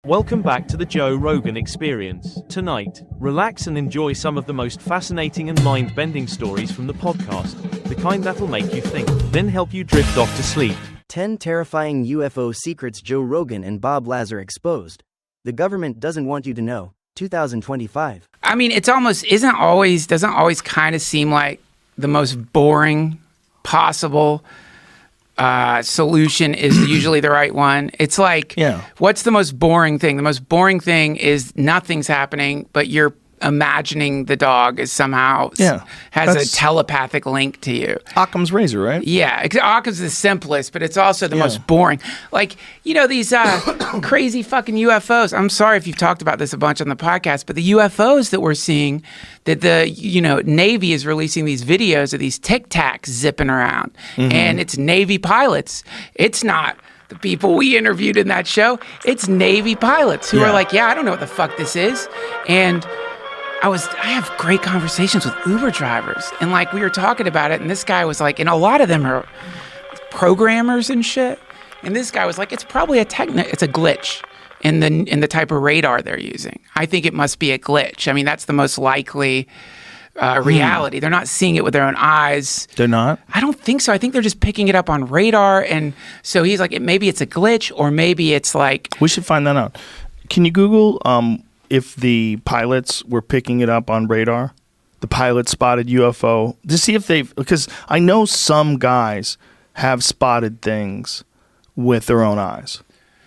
Welcome back to the Joe Rogan Experience. Tonight, relax and enjoy some of the most fascinating and mind-bending stories from the podcast, the kind that'll make you think, then help you drift off to sleep. 10 terrifying UFO secrets Joe Rogan and Bob Lazar exposed. The government doesn't want you to know. 2025. I mean, doesn't always kind of seem like the most boring possible solution is usually the right one. It's like, what's the most boring thing? The most boring thing is nothing's happening, but you're imagining the dog is somehow has a telepathic link to you. Occam's razor, right? Yeah, Occam's the simplest, but it's also the most boring. Like, these crazy fucking UFOs. I'm sorry if you've talked about this a bunch on the podcast, but the UFOs that we're seeing, that the Navy is releasing these videos of these Tic Tacs zipping around, and it's Navy pilots. It's not the people we interviewed in that show. It's Navy pilots who are like, I don't know what the fuck this is, and I have great conversations with Uber drivers, and like we were talking about it, and this guy was like, and a lot of them are programmers and shit, and this guy was like, it's probably it's a glitch in the type of radar they're using. I think it must be a glitch. I mean, that's the most likely reality. They're not seeing it with their own eyes. They're not? I don't think so. I think they're just picking it up on radar, and so he's like, maybe it's a glitch, or maybe it's like... We should find that out. Can you Google... if the pilots were picking it up on radar, the pilots spotted UFO, to see if because I know some guys have spotted things with their own eyes.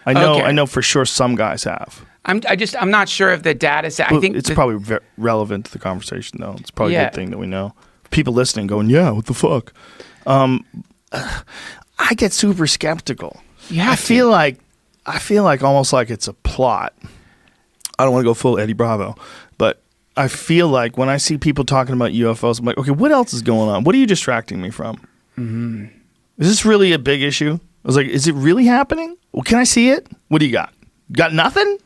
I know for sure some guys have. I'm not sure of the data set. I think it's probably relevant to the conversation, though. It's probably a good thing that we know. People listening going, what the fuck? I get super skeptical. I feel like almost like it's a plot. I don't want to go full Eddie Bravo, but I feel like when I see people talking about UFOs, I'm like, okay, what else is going on? What are you distracting me from? Mm-hmm. Is this really a big issue? I was like, is it really happening? Well, can I see it? What do you got? Got nothing?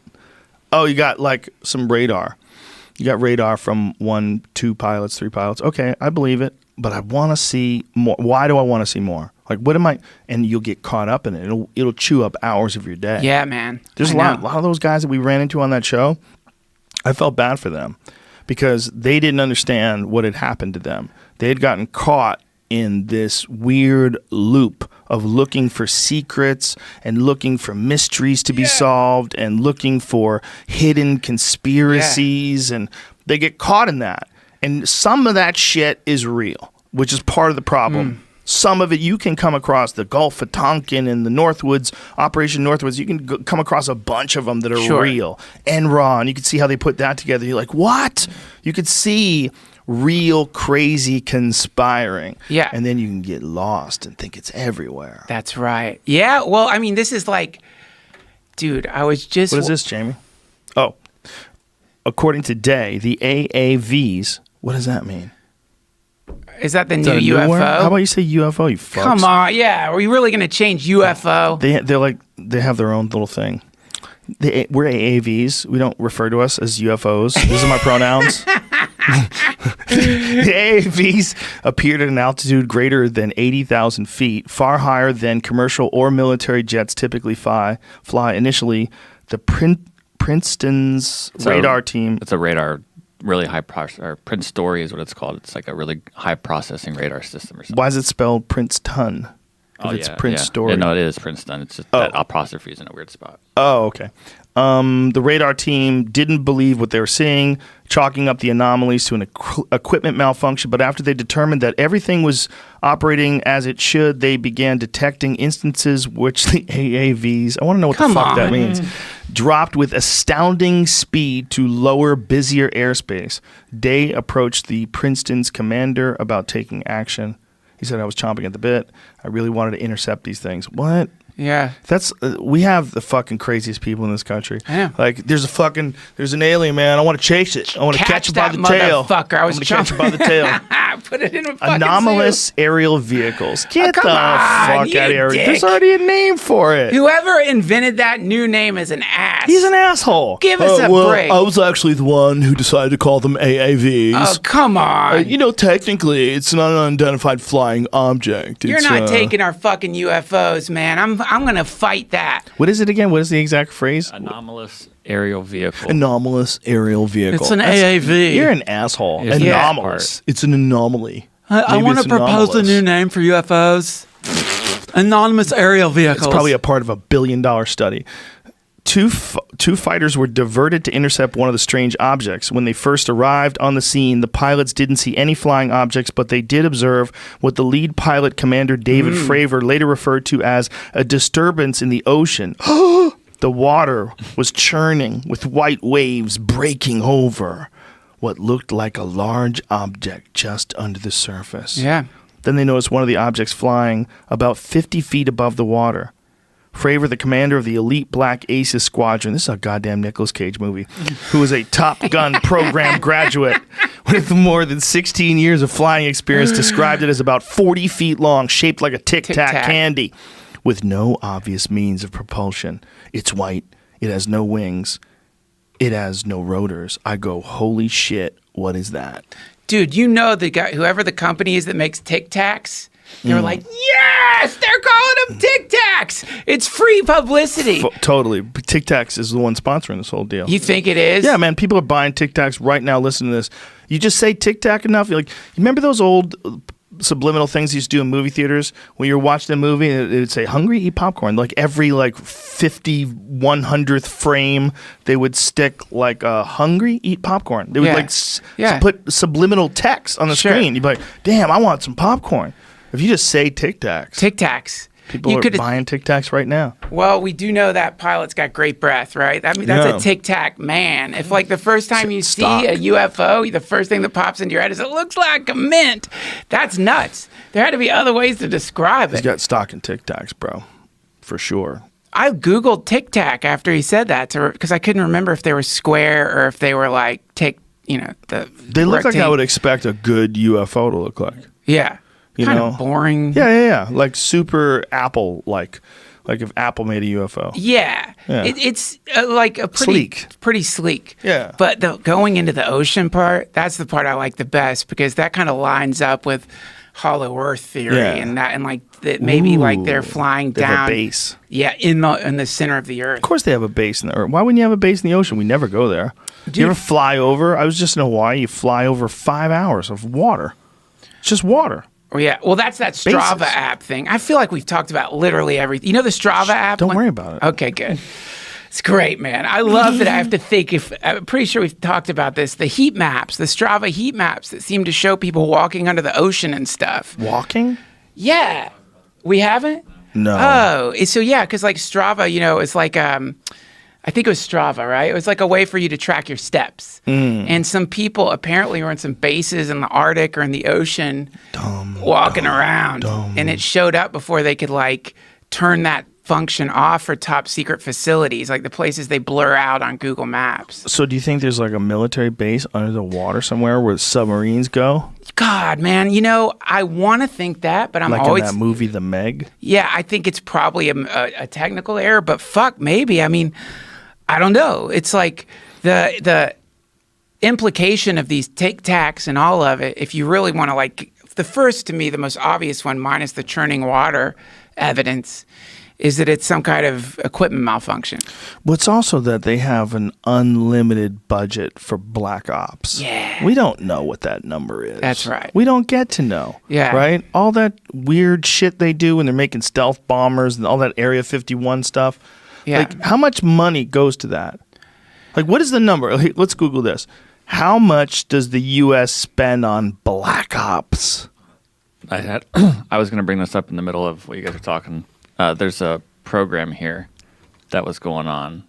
Oh, you got like some radar. You got radar from 1, 2 pilots, 3 pilots. Okay, I believe it, but I want to see more. Why do I want to see more? Like, what am I? And you'll get caught up in it. It'll chew up hours of your day. Yeah, man. There's a lot of those guys that we ran into on that show. I felt bad for them because they didn't understand what had happened to them. They had gotten caught in this weird loop of looking for secrets and looking for mysteries to be solved and looking for hidden conspiracies. And they get caught in that. And some of that shit is real, which is part of the problem. Some of it you can come across, the Gulf of Tonkin and the Northwoods, Operation Northwoods. You can come across a bunch of them that are real and raw, and you can see how they put that together. You're like, what? You could see real crazy conspiring. Yeah. And then you can get lost and think it's everywhere. That's right. Yeah, well, I mean, this is like, dude, I was just... What is this, Jamie? Oh, according to Day, the AAVs, what does that mean? Is that the new UFO? How about you say UFO, you fucks? Come on, are we really going to change UFO? They have their own little thing. We're AAVs. We don't refer to us as UFOs. These are my pronouns. The AAVs appeared at an altitude greater than 80,000 feet, far higher than commercial or military jets typically fly. Initially, the Princeton's radar team... It's a radar... really high process, or Prince Story is what it's called. It's like a really high processing radar system or something. Why is it spelled Princeton? It's Prince Story. Yeah, no, it is Princeton. It's just that apostrophe is in a weird spot. Oh, okay. The radar team didn't believe what they were seeing, chalking up the anomalies to an equipment malfunction. But after they determined that everything was operating as it should, they began detecting instances which the AAVs, I want to know what the fuck that means, dropped with astounding speed to lower, busier airspace. Day approached the Princeton's commander about taking action. He said, I was chomping at the bit. I really wanted to intercept these things. What? Yeah. That's we have the fucking craziest people in this country. I know. Like, there's an alien, man. I want to chase it. I want to catch it by the tail. Motherfucker. I was catch it by the tail. Put it in a fucking Anomalous aerial vehicles. Get the fuck out of here. Dick. There's already a name for it. Whoever invented that new name is an ass. He's an asshole. Give us a break. I was actually the one who decided to call them AAVs. Oh, come on. Technically, it's not an unidentified flying object. You're not taking our fucking UFOs, man. I'm gonna fight that. What is it again? What is the exact phrase? Anomalous aerial vehicle. Anomalous aerial vehicle. It's an AAV. You're an asshole. It's Anomalous. It's an anomaly. I Maybe want to it's propose a anomalous. new name for UFOs. Anonymous aerial vehicles. It's probably a part of a $1 billion study. Two fighters were diverted to intercept one of the strange objects. When they first arrived on the scene, the pilots didn't see any flying objects, but they did observe what the lead pilot, Commander David Fravor, later referred to as a disturbance in the ocean. The water was churning with white waves breaking over what looked like a large object just under the surface. Yeah. Then they noticed one of the objects flying about 50 feet above the water. Fravor, the commander of the elite Black Aces Squadron, this is a goddamn Nicolas Cage movie, who is a Top Gun program graduate with more than 16 years of flying experience, described it as about 40 feet long, shaped like a Tic Tac candy, with no obvious means of propulsion. It's white. It has no wings. It has no rotors. I go, holy shit, what is that? Dude, you know the guy, whoever the company is that makes Tic Tacs, they were like, yes, they're calling them Tic Tacs. It's free publicity. Totally. Tic Tacs is the one sponsoring this whole deal. You think it is? Yeah, man. People are buying Tic Tacs right now. Listen to this. You just say Tic Tac enough. You're like, you remember those old subliminal things you used to do in movie theaters when you're watching a movie and it would say hungry, eat popcorn. Like every 100th frame they would stick like hungry, eat popcorn. They would put subliminal text on the screen. You'd be like, damn, I want some popcorn. If you just say Tic Tacs. Tic Tacs. People are buying Tic Tacs right now. Well, we do know that pilot's got great breath, right? I mean, that's a Tic Tac man. If the first time you see a UFO, the first thing that pops into your head is it looks like a mint. That's nuts. There had to be other ways to describe it. He's got stock in Tic Tacs, bro. For sure. I Googled Tic Tac after he said that because I couldn't remember if they were square or if they were like They look like I would expect a good UFO to look like. Yeah. Kind of boring. Yeah. Like super Apple-like. Like if Apple made a UFO. Yeah. It's like a pretty sleek. Yeah. But going into the ocean part, that's the part I like the best because that kind of lines up with hollow Earth theory and maybe they're flying down. They have a base. Yeah, in the center of the Earth. Of course they have a base in the Earth. Why wouldn't you have a base in the ocean? We never go there. Dude, you ever fly over? I was just in Hawaii. You fly over 5 hours of water. It's just water. Oh, yeah. Well, that's that Strava app thing. I feel like we've talked about literally everything. You know the Strava app? Don't worry about it. Okay, good. It's great, man. I love that I have to think I'm pretty sure we've talked about this. The heat maps, the Strava heat maps that seem to show people walking under the ocean and stuff. Walking? Yeah. We haven't? No. Oh, so yeah, because Strava, it's like I think it was Strava, right? It was like a way for you to track your steps. And some people apparently were in some bases in the Arctic or in the ocean walking around. And it showed up before they could turn that function off for top secret facilities, like the places they blur out on Google Maps. So do you think there's a military base under the water somewhere where submarines go? God, man, I want to think that, but I'm always... Like in that movie, The Meg? Yeah, I think it's probably a technical error, but fuck, maybe. I mean... I don't know. It's like the implication of these Tic Tacs and all of it, if you really want to the first, to me, the most obvious one, minus the churning water evidence, is that it's some kind of equipment malfunction. Well, it's also that they have an unlimited budget for black ops. Yeah. We don't know what that number is. That's right. We don't get to know. Yeah. Right? All that weird shit they do when they're making stealth bombers and all that Area 51 stuff. Yeah. How much money goes to that? What is the number? Let's Google this. How much does the U.S. spend on black ops? I was going to bring this up in the middle of what you guys are talking. There's a program here that was going on.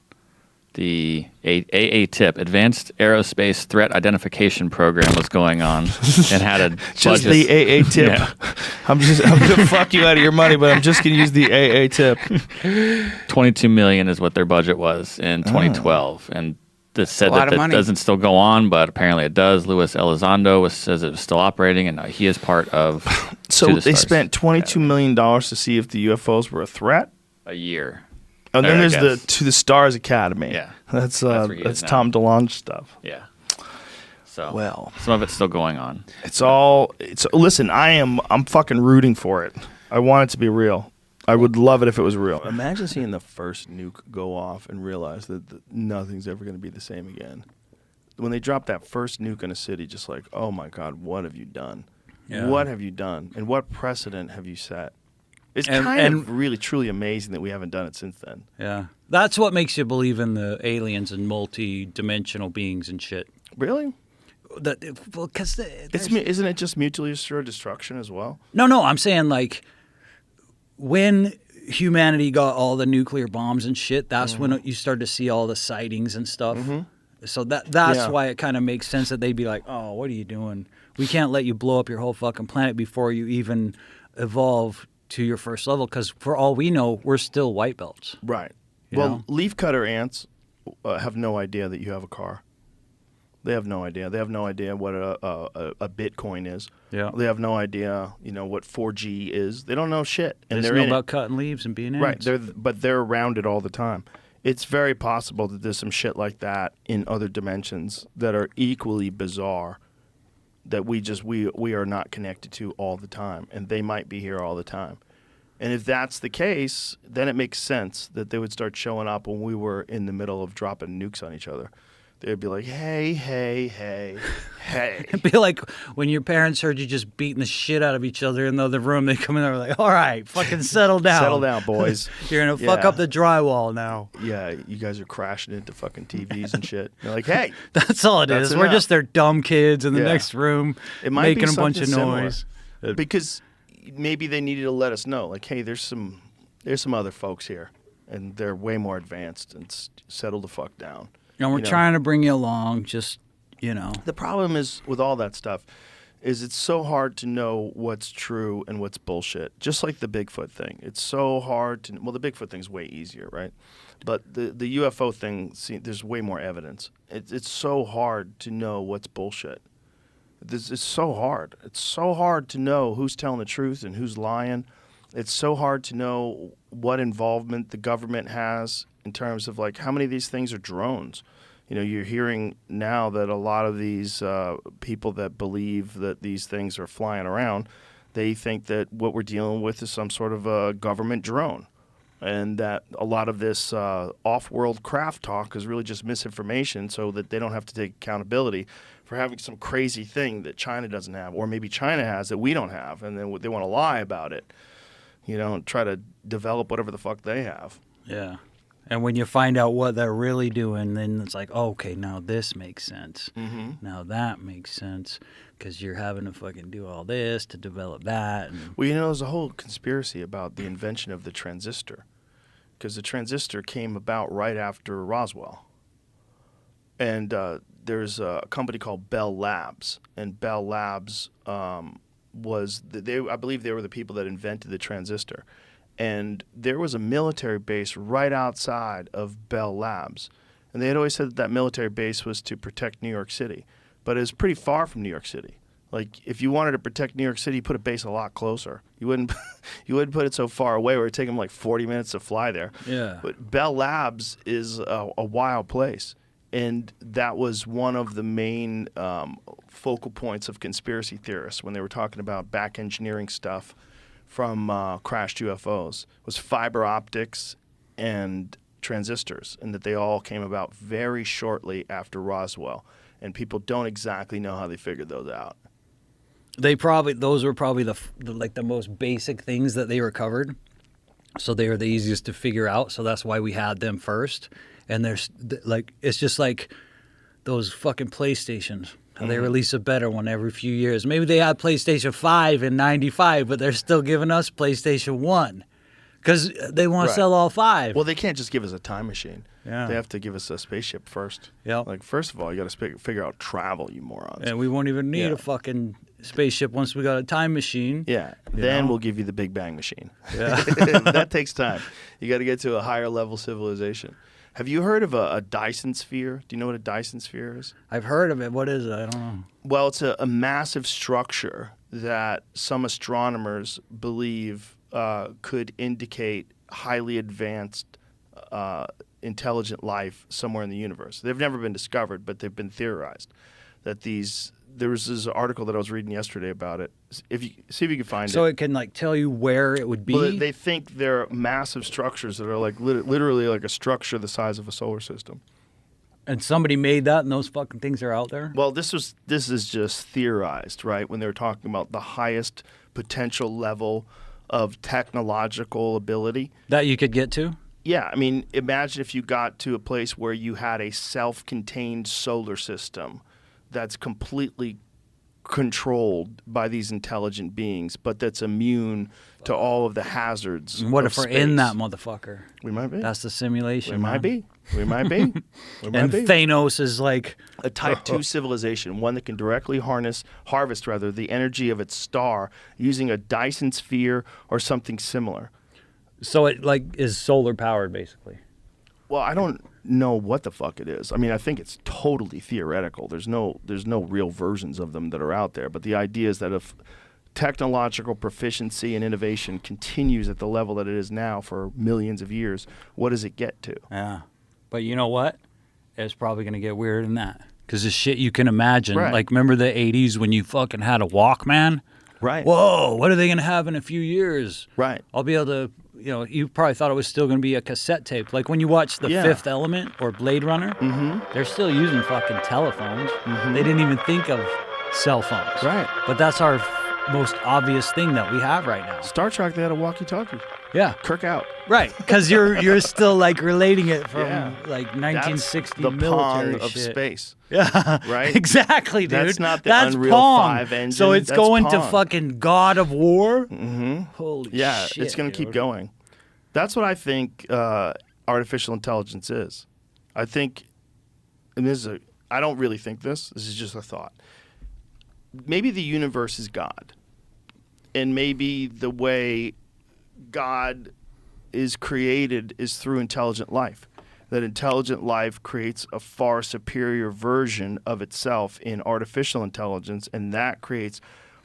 The AATIP, Advanced Aerospace Threat Identification Program, was going on and had a just budget. The AATIP. Yeah. I'm going to fuck you out of your money, but I'm just going to use the AATIP. $22 million is what their budget was in 2012, and this said that doesn't still go on, but apparently it does. Luis Elizondo says it was still operating, and he is part of. So they spent $22 million to see if the UFOs were a threat. A year. And then there's the To the Stars Academy. Yeah, that's Tom DeLonge stuff. Yeah. So some of it's still going on. Listen, I'm fucking rooting for it. I want it to be real. I would love it if it was real. Imagine seeing the first nuke go off and realize that nothing's ever going to be the same again. When they drop that first nuke in a city, just like, oh my God, what have you done? Yeah. What have you done? And what precedent have you set? It's kind of really, truly amazing that we haven't done it since then. Yeah. That's what makes you believe in the aliens and multi-dimensional beings and shit. Really? Because Isn't it just mutually assured destruction as well? No, I'm saying like when humanity got all the nuclear bombs and shit, that's when you start to see all the sightings and stuff. So that's why it kind of makes sense that they'd be like, oh, what are you doing? We can't let you blow up your whole fucking planet before you even evolve to your first level, because for all we know, we're still white belts. Right. You Well, know? leafcutter ants have no idea that you have a car. They have no idea. They have no idea what a Bitcoin is. Yeah. They have no idea, what 4G is. They don't know shit. They And just they're know in about it. cutting leaves and being Right. ants. But they're around it all the time. It's very possible that there's some shit like that in other dimensions that are equally bizarre that we are not connected to all the time, and they might be here all the time. And if that's the case, then it makes sense that they would start showing up when we were in the middle of dropping nukes on each other. They'd be like, hey, hey, hey, hey. It'd be like when your parents heard you just beating the shit out of each other in the other room. They come in there like, all right, fucking settle down. Settle down, boys. You're going to fuck Yeah. up the drywall now. Yeah, you guys are crashing into fucking TVs and shit. You're like, hey. That's all it That's is. We're enough. just their dumb kids in the Yeah. next room It might making be a bunch of something noise. similar. Because maybe they needed to let us know, like, hey, there's some other folks here, and they're way more advanced, and settle the fuck down. And we're trying to bring you along, just, The problem is with all that stuff is it's so hard to know what's true and what's bullshit. Just like the Bigfoot thing. It's so hard to – well, the Bigfoot thing's way easier, right? But the UFO thing, there's way more evidence. It's so hard to know what's bullshit. It's so hard. It's so hard to know who's telling the truth and who's lying. It's so hard to know what involvement the government has in terms of like how many of these things are drones. You're hearing now that a lot of these people that believe that these things are flying around, they think that what we're dealing with is some sort of a government drone. And that a lot of this off-world craft talk is really just misinformation so that they don't have to take accountability for having some crazy thing that China doesn't have, or maybe China has that we don't have, and then they want to lie about it, and try to develop whatever the fuck they have. yeah. And when you find out what they're really doing, then it's like, oh, okay, now this makes sense. Mm-hmm. Now that makes sense because you're having to fucking do all this to develop that. And Well, there's a whole conspiracy about the invention of the transistor, because the transistor came about right after Roswell. And there's a company called Bell Labs, and Bell Labs I believe they were the people that invented the transistor. And there was a military base right outside of Bell Labs. And they had always said that military base was to protect New York City. But it was pretty far from New York City. Like, if you wanted to protect New York City, you put a base a lot closer. You wouldn't put it so far away where it would take them like 40 minutes to fly there. yeah. But Bell Labs is a wild place. And that was one of the main focal points of conspiracy theorists when they were talking about back engineering stuff from crashed UFOs, was fiber optics and transistors, and that they all came about very shortly after Roswell. And people don't exactly know how they figured those out. Those were probably the most basic things that they recovered. So they were the easiest to figure out. So that's why we had them first. And there's it's just like those fucking PlayStations. How they release a better one every few years. Maybe they had PlayStation 5 in 95, but they're still giving us PlayStation 1 because they want to sell all 5. Well, they can't just give us a time machine. Yeah. They have to give us a spaceship first. Yeah. Like, first of all, you got to figure out travel, you morons. And we won't even need Yeah. a fucking spaceship once we got a time machine. Yeah. Then we'll give you the Big Bang machine. Yeah. That takes time. You got to get to a higher level civilization. Have you heard of a Dyson sphere? Do you know what a Dyson sphere is? I've heard of it. What is it? I don't know. Well, it's a massive structure that some astronomers believe could indicate highly advanced intelligent life somewhere in the universe. They've never been discovered, but they've been theorized. that there was this article that I was reading yesterday about it. If you see if you can find So it. it can like tell you where it would be. Well, they think they're massive structures that are like literally like a structure the size of a solar system. And somebody made that, and those fucking things are out there. Well, this is just theorized, right? When they were talking about the highest potential level of technological ability That you could get to. Yeah, I mean, imagine if you got to a place where you had a self-contained solar system that's completely controlled by these intelligent beings, but that's immune to all of the hazards. What of if we're space. in that motherfucker? We might be. That's the simulation. We might man. be. We might be. We might And be. Thanos is like A Type 2 civilization, one that can directly harvest the energy of its star using a Dyson sphere or something similar. so it like is solar powered basically. Well, I don't know what the fuck it is. I mean, I think it's totally theoretical. There's no real versions of them that are out there. But the idea is that if technological proficiency and innovation continues at the level that it is now for millions of years, what does it get to? Yeah. But you know what? It's probably going to get weirder than that. Because the shit you can imagine. Right. Like, remember the 80s when you fucking had a Walkman? Right. Whoa, what are they going to have in a few years? Right. I'll be able to, you probably thought it was still going to be a cassette tape. Like when you watch The Yeah. Fifth Element or Blade Runner, they're still using fucking telephones. They didn't even think of cell phones. Right. But that's our most obvious thing that we have right now. Star Trek, they had a walkie-talkie. Yeah. Kirk out. Right, because you're still like relating it from Yeah. like That's 1960 the military Pong of shit. space. Yeah, Right? Exactly, dude. That's not the That's Unreal Pong. 5 engine. So it's That's going to Pong. fucking God of War. Mm-hmm. Holy Yeah, shit! it's going to keep dude. going. That's what I think artificial intelligence is. I think, and I don't really think this. This is just a thought. Maybe the universe is God. And maybe the way God is created is through intelligent life. That intelligent life creates a far superior version of itself in artificial intelligence, and that creates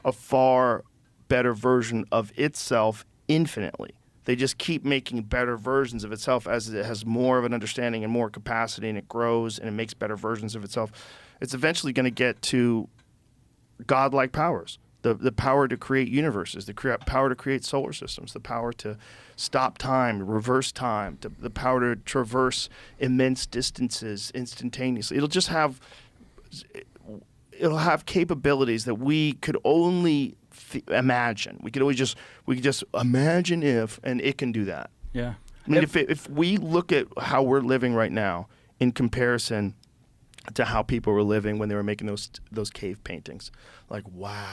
a far better version of itself infinitely. They just keep making better versions of itself as it has more of an understanding and more capacity, and it grows and it makes better versions of itself. It's eventually going to get to godlike powers. The power to create universes, the power to create solar systems, the power to stop time, reverse time, the power to traverse immense distances instantaneously. It'll have capabilities that we could only imagine. We could just imagine if, and it can do that. Yeah. I mean, if we look at how we're living right now in comparison to how people were living when they were making those cave paintings, like wow.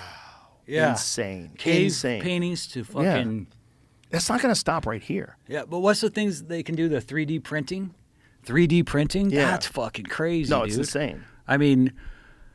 Yeah. Insane. Cave Insane. paintings to fucking. That's not going to stop right here. Yeah, but what's the things they can do? The 3D printing? 3D printing? Yeah. That's fucking crazy, No, dude. it's insane. I mean,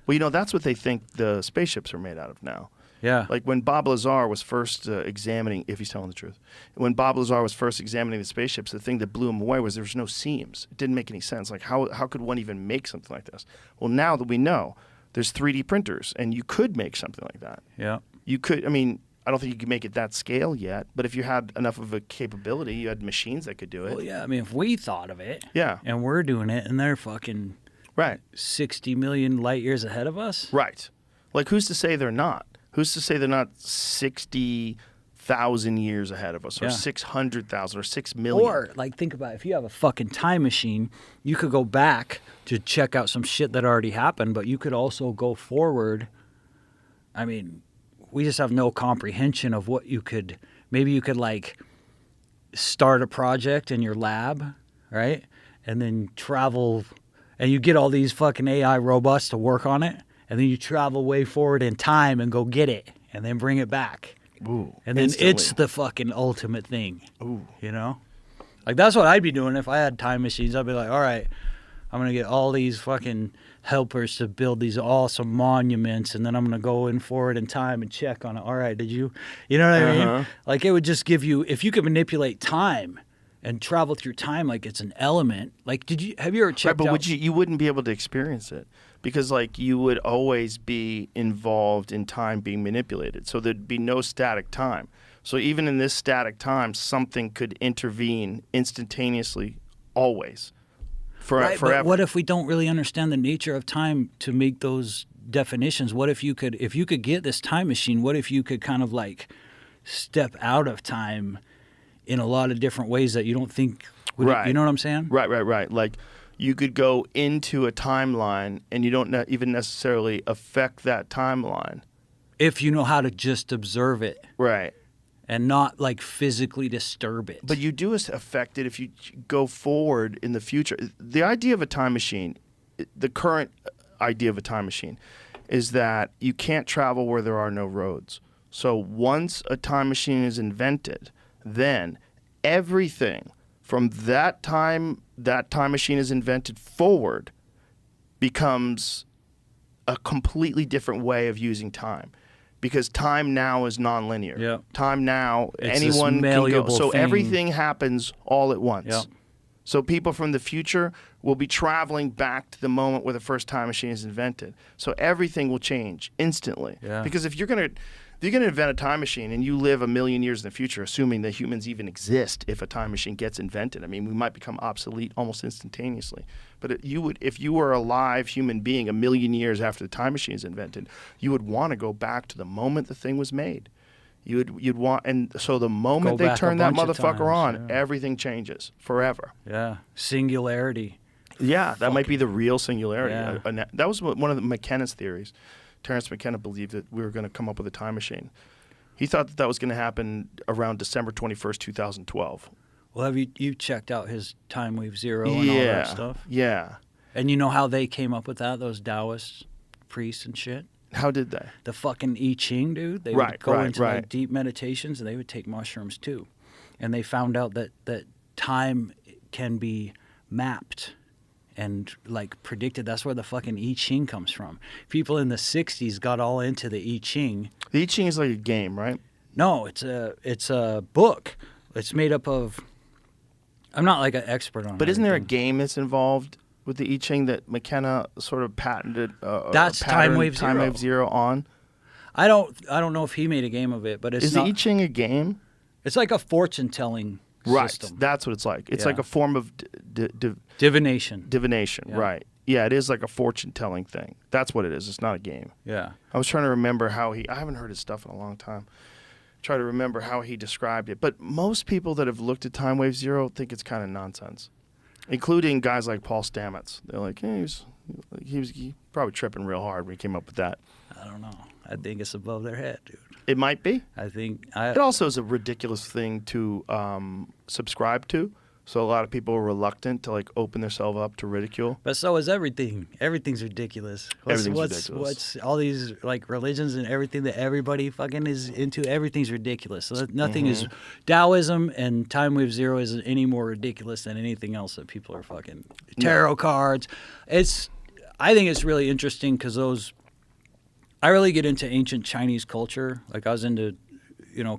Well, that's what they think the spaceships are made out of now. yeah. Like when Bob Lazar was first examining, if he's telling the truth, when Bob Lazar was first examining the spaceships, the thing that blew him away was there was no seams. It didn't make any sense. Like how could one even make something like this? Well, now that we know, there's 3D printers, and you could make something like that. Yeah. You could, I mean, I don't think you can make it that scale yet, but if you had enough of a capability, you had machines that could do it. Well, yeah, I mean, if we thought of it, Yeah. and we're doing it, and they're fucking Right. 60 million light years ahead of us. Right. Like, who's to say they're not? Who's to say they're not 60,000 years ahead of us, or Yeah. 600,000, or 6 million? Or, like, think about it. If you have a fucking time machine, you could go back to check out some shit that already happened, but you could also go forward. I mean, we just have no comprehension of what you could. Maybe you could, like, start a project in your lab, right? And then travel, and you get all these fucking AI robots to work on it, and then you travel way forward in time and go get it, and then bring it back. Ooh, And then instantly. it's the fucking ultimate thing. Ooh. You know? Like, that's what I'd be doing if I had time machines. I'd be like, all right, I'm going to get all these fucking helpers to build these awesome monuments, and then I'm going to go in forward in time and check on it. All right, did you know what I mean? Like, it would just give you, if you could manipulate time and travel through time like it's an element. Like, have you ever checked Right, but out? you wouldn't be able to experience it because, like, you would always be involved in time being manipulated. So there'd be no static time. So even in this static time, something could intervene instantaneously, always, Right, forever. but what if we don't really understand the nature of time to make those definitions. What if you could get this time machine? What if you could kind of like step out of time in a lot of different ways that you don't think? Right. You know what I'm saying? Right. Like you could go into a timeline and you don't even necessarily affect that timeline. If you know how to just observe it. Right. And not like physically disturb it. But you do affect it if you go forward in the future. The idea of a time machine, the current idea of a time machine, is that you can't travel where there are no roads. So once a time machine is invented, then everything from that time machine is invented forward becomes a completely different way of using time. Because time now is nonlinear. Yep. Time now, it's anyone can go. So thing. everything happens all at once. Yep. So people from the future will be traveling back to the moment where the first time machine is invented. So everything will change instantly. Yeah. Because if you're gonna invent a time machine and you live 1,000,000 years in the future, assuming that humans even exist, if a time machine gets invented, I mean, we might become obsolete almost instantaneously. But if you were a live human being 1,000,000 years after the time machine is invented, you would want to go back to the moment the thing was made. You'd want, and so the moment Go they back turn a that bunch of motherfucker times, on, yeah. everything changes forever. Yeah. Singularity. Yeah, that might be the real singularity. Yeah. That was one of McKenna's theories. Terrence McKenna believed that we were going to come up with a time machine. He thought that was going to happen around December 21st, 2012. Well, have you checked out his Time Wave Zero and all that stuff? Yeah. And you know how they came up with that? Those Taoist priests and shit? How did they? The fucking I Ching, dude. They would go into right. like deep meditations and they would take mushrooms too. And they found out that time can be mapped and like predicted. That's where the fucking I Ching comes from. People in the 60s got all into the I Ching. The I Ching is like a game, right? No, it's a book. It's made up of. I'm not like an expert on it. But isn't there a game that's involved with the I Ching that McKenna sort of patented? That's Time Wave Time Zero. Wave Zero on. I don't know if he made a game of it, but it's Is not. the I Ching a game? It's like a fortune telling system. That's what it's like. It's Yeah. like a form of Divination. divination, Yeah. right? Yeah, it is like a fortune telling thing. That's what it is. It's not a game. Yeah. I was trying to remember I haven't heard his stuff in a long time. Try to remember how he described it. But most people that have looked at Time Wave Zero think it's kind of nonsense, including guys like Paul Stamets. They're like, hey, he was probably tripping real hard when he came up with that. I don't know. I think it's above their head, dude. It might be. I think It also is a ridiculous thing to subscribe to. So a lot of people are reluctant to like open themselves up to ridicule. But so is everything. Everything's ridiculous. Everything's ridiculous. What's all these like religions and everything that everybody fucking is into? Everything's ridiculous. So nothing is Taoism and Time Wave Zero isn't any more ridiculous than anything else that people are fucking tarot cards. I think it's really interesting because I really get into ancient Chinese culture. Like I was into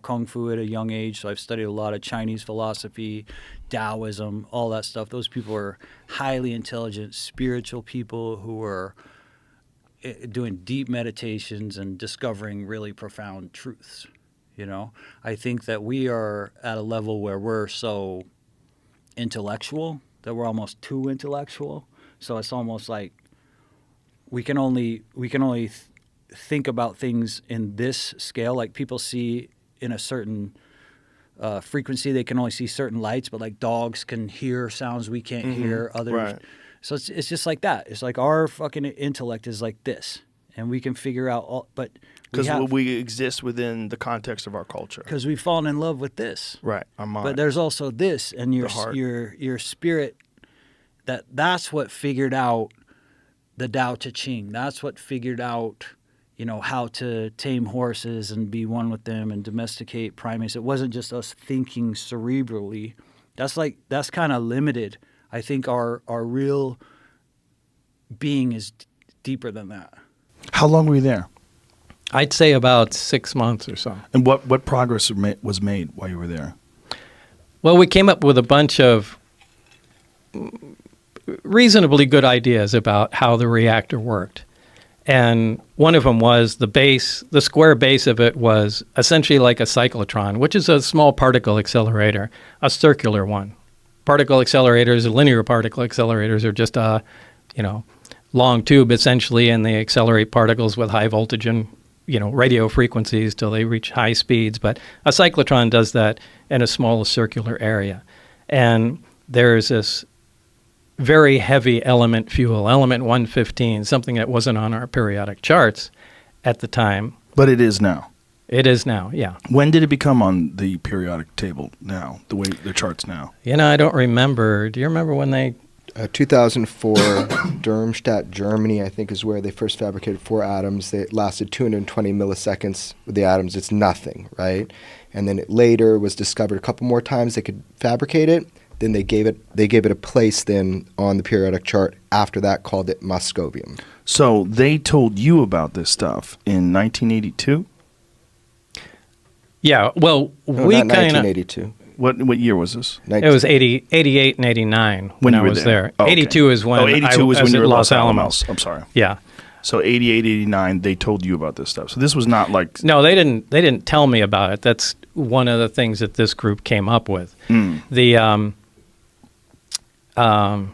Kung Fu at a young age, so I've studied a lot of Chinese philosophy, Taoism, all that stuff. Those people are highly intelligent, spiritual people who are doing deep meditations and discovering really profound truths. I think that we are at a level where we're so intellectual that we're almost too intellectual. So it's almost like we can only think about things in this scale. Like people see in a certain frequency, they can only see certain lights, but like dogs can hear sounds we can't hear. Others, Right. So it's just like that. It's like our fucking intellect is like this, and we can figure out all. But Because we exist within the context of our culture. because we've fallen in love with this. Right, our mind. But there's also this, and The heart. your spirit. That's what figured out the Tao Te Ching. That's what figured out, how to tame horses and be one with them and domesticate primates. It wasn't just us thinking cerebrally. That's kind of limited. I think our real being is deeper than that. How long were you there? I'd say about 6 months or so. And what progress was made while you were there? Well, we came up with a bunch of reasonably good ideas about how the reactor worked. And one of them was the square base of it was essentially like a cyclotron, which is a small particle accelerator, a circular one. Particle accelerators, linear particle accelerators are just, long tube essentially, and they accelerate particles with high voltage and radio frequencies till they reach high speeds. But a cyclotron does that in a small circular area. And there's this very heavy element fuel, element 115, something that wasn't on our periodic charts at the time. But it is now. It is now, yeah. When did it become on the periodic table now, the way the charts now? I don't remember. Do you remember when they... 2004, Darmstadt, Germany, I think, is where they first fabricated 4 atoms. They lasted 220 milliseconds with the atoms. It's nothing, right? And then it later was discovered a couple more times they could fabricate it. Then they gave it a place then on the periodic chart. After that, called it moscovium. So they told you about this stuff in 1982? Yeah, well, No, we not kind of... 1982. What year was this? It was 88 and 89 when you I were was there. there. Oh, okay. 82 is when 82 was I when you were at at Los Alamos. I'm sorry. Yeah. So 88, 89, they told you about this stuff. So this was not like... No, they didn't tell me about it. That's one of the things that this group came up with. The God,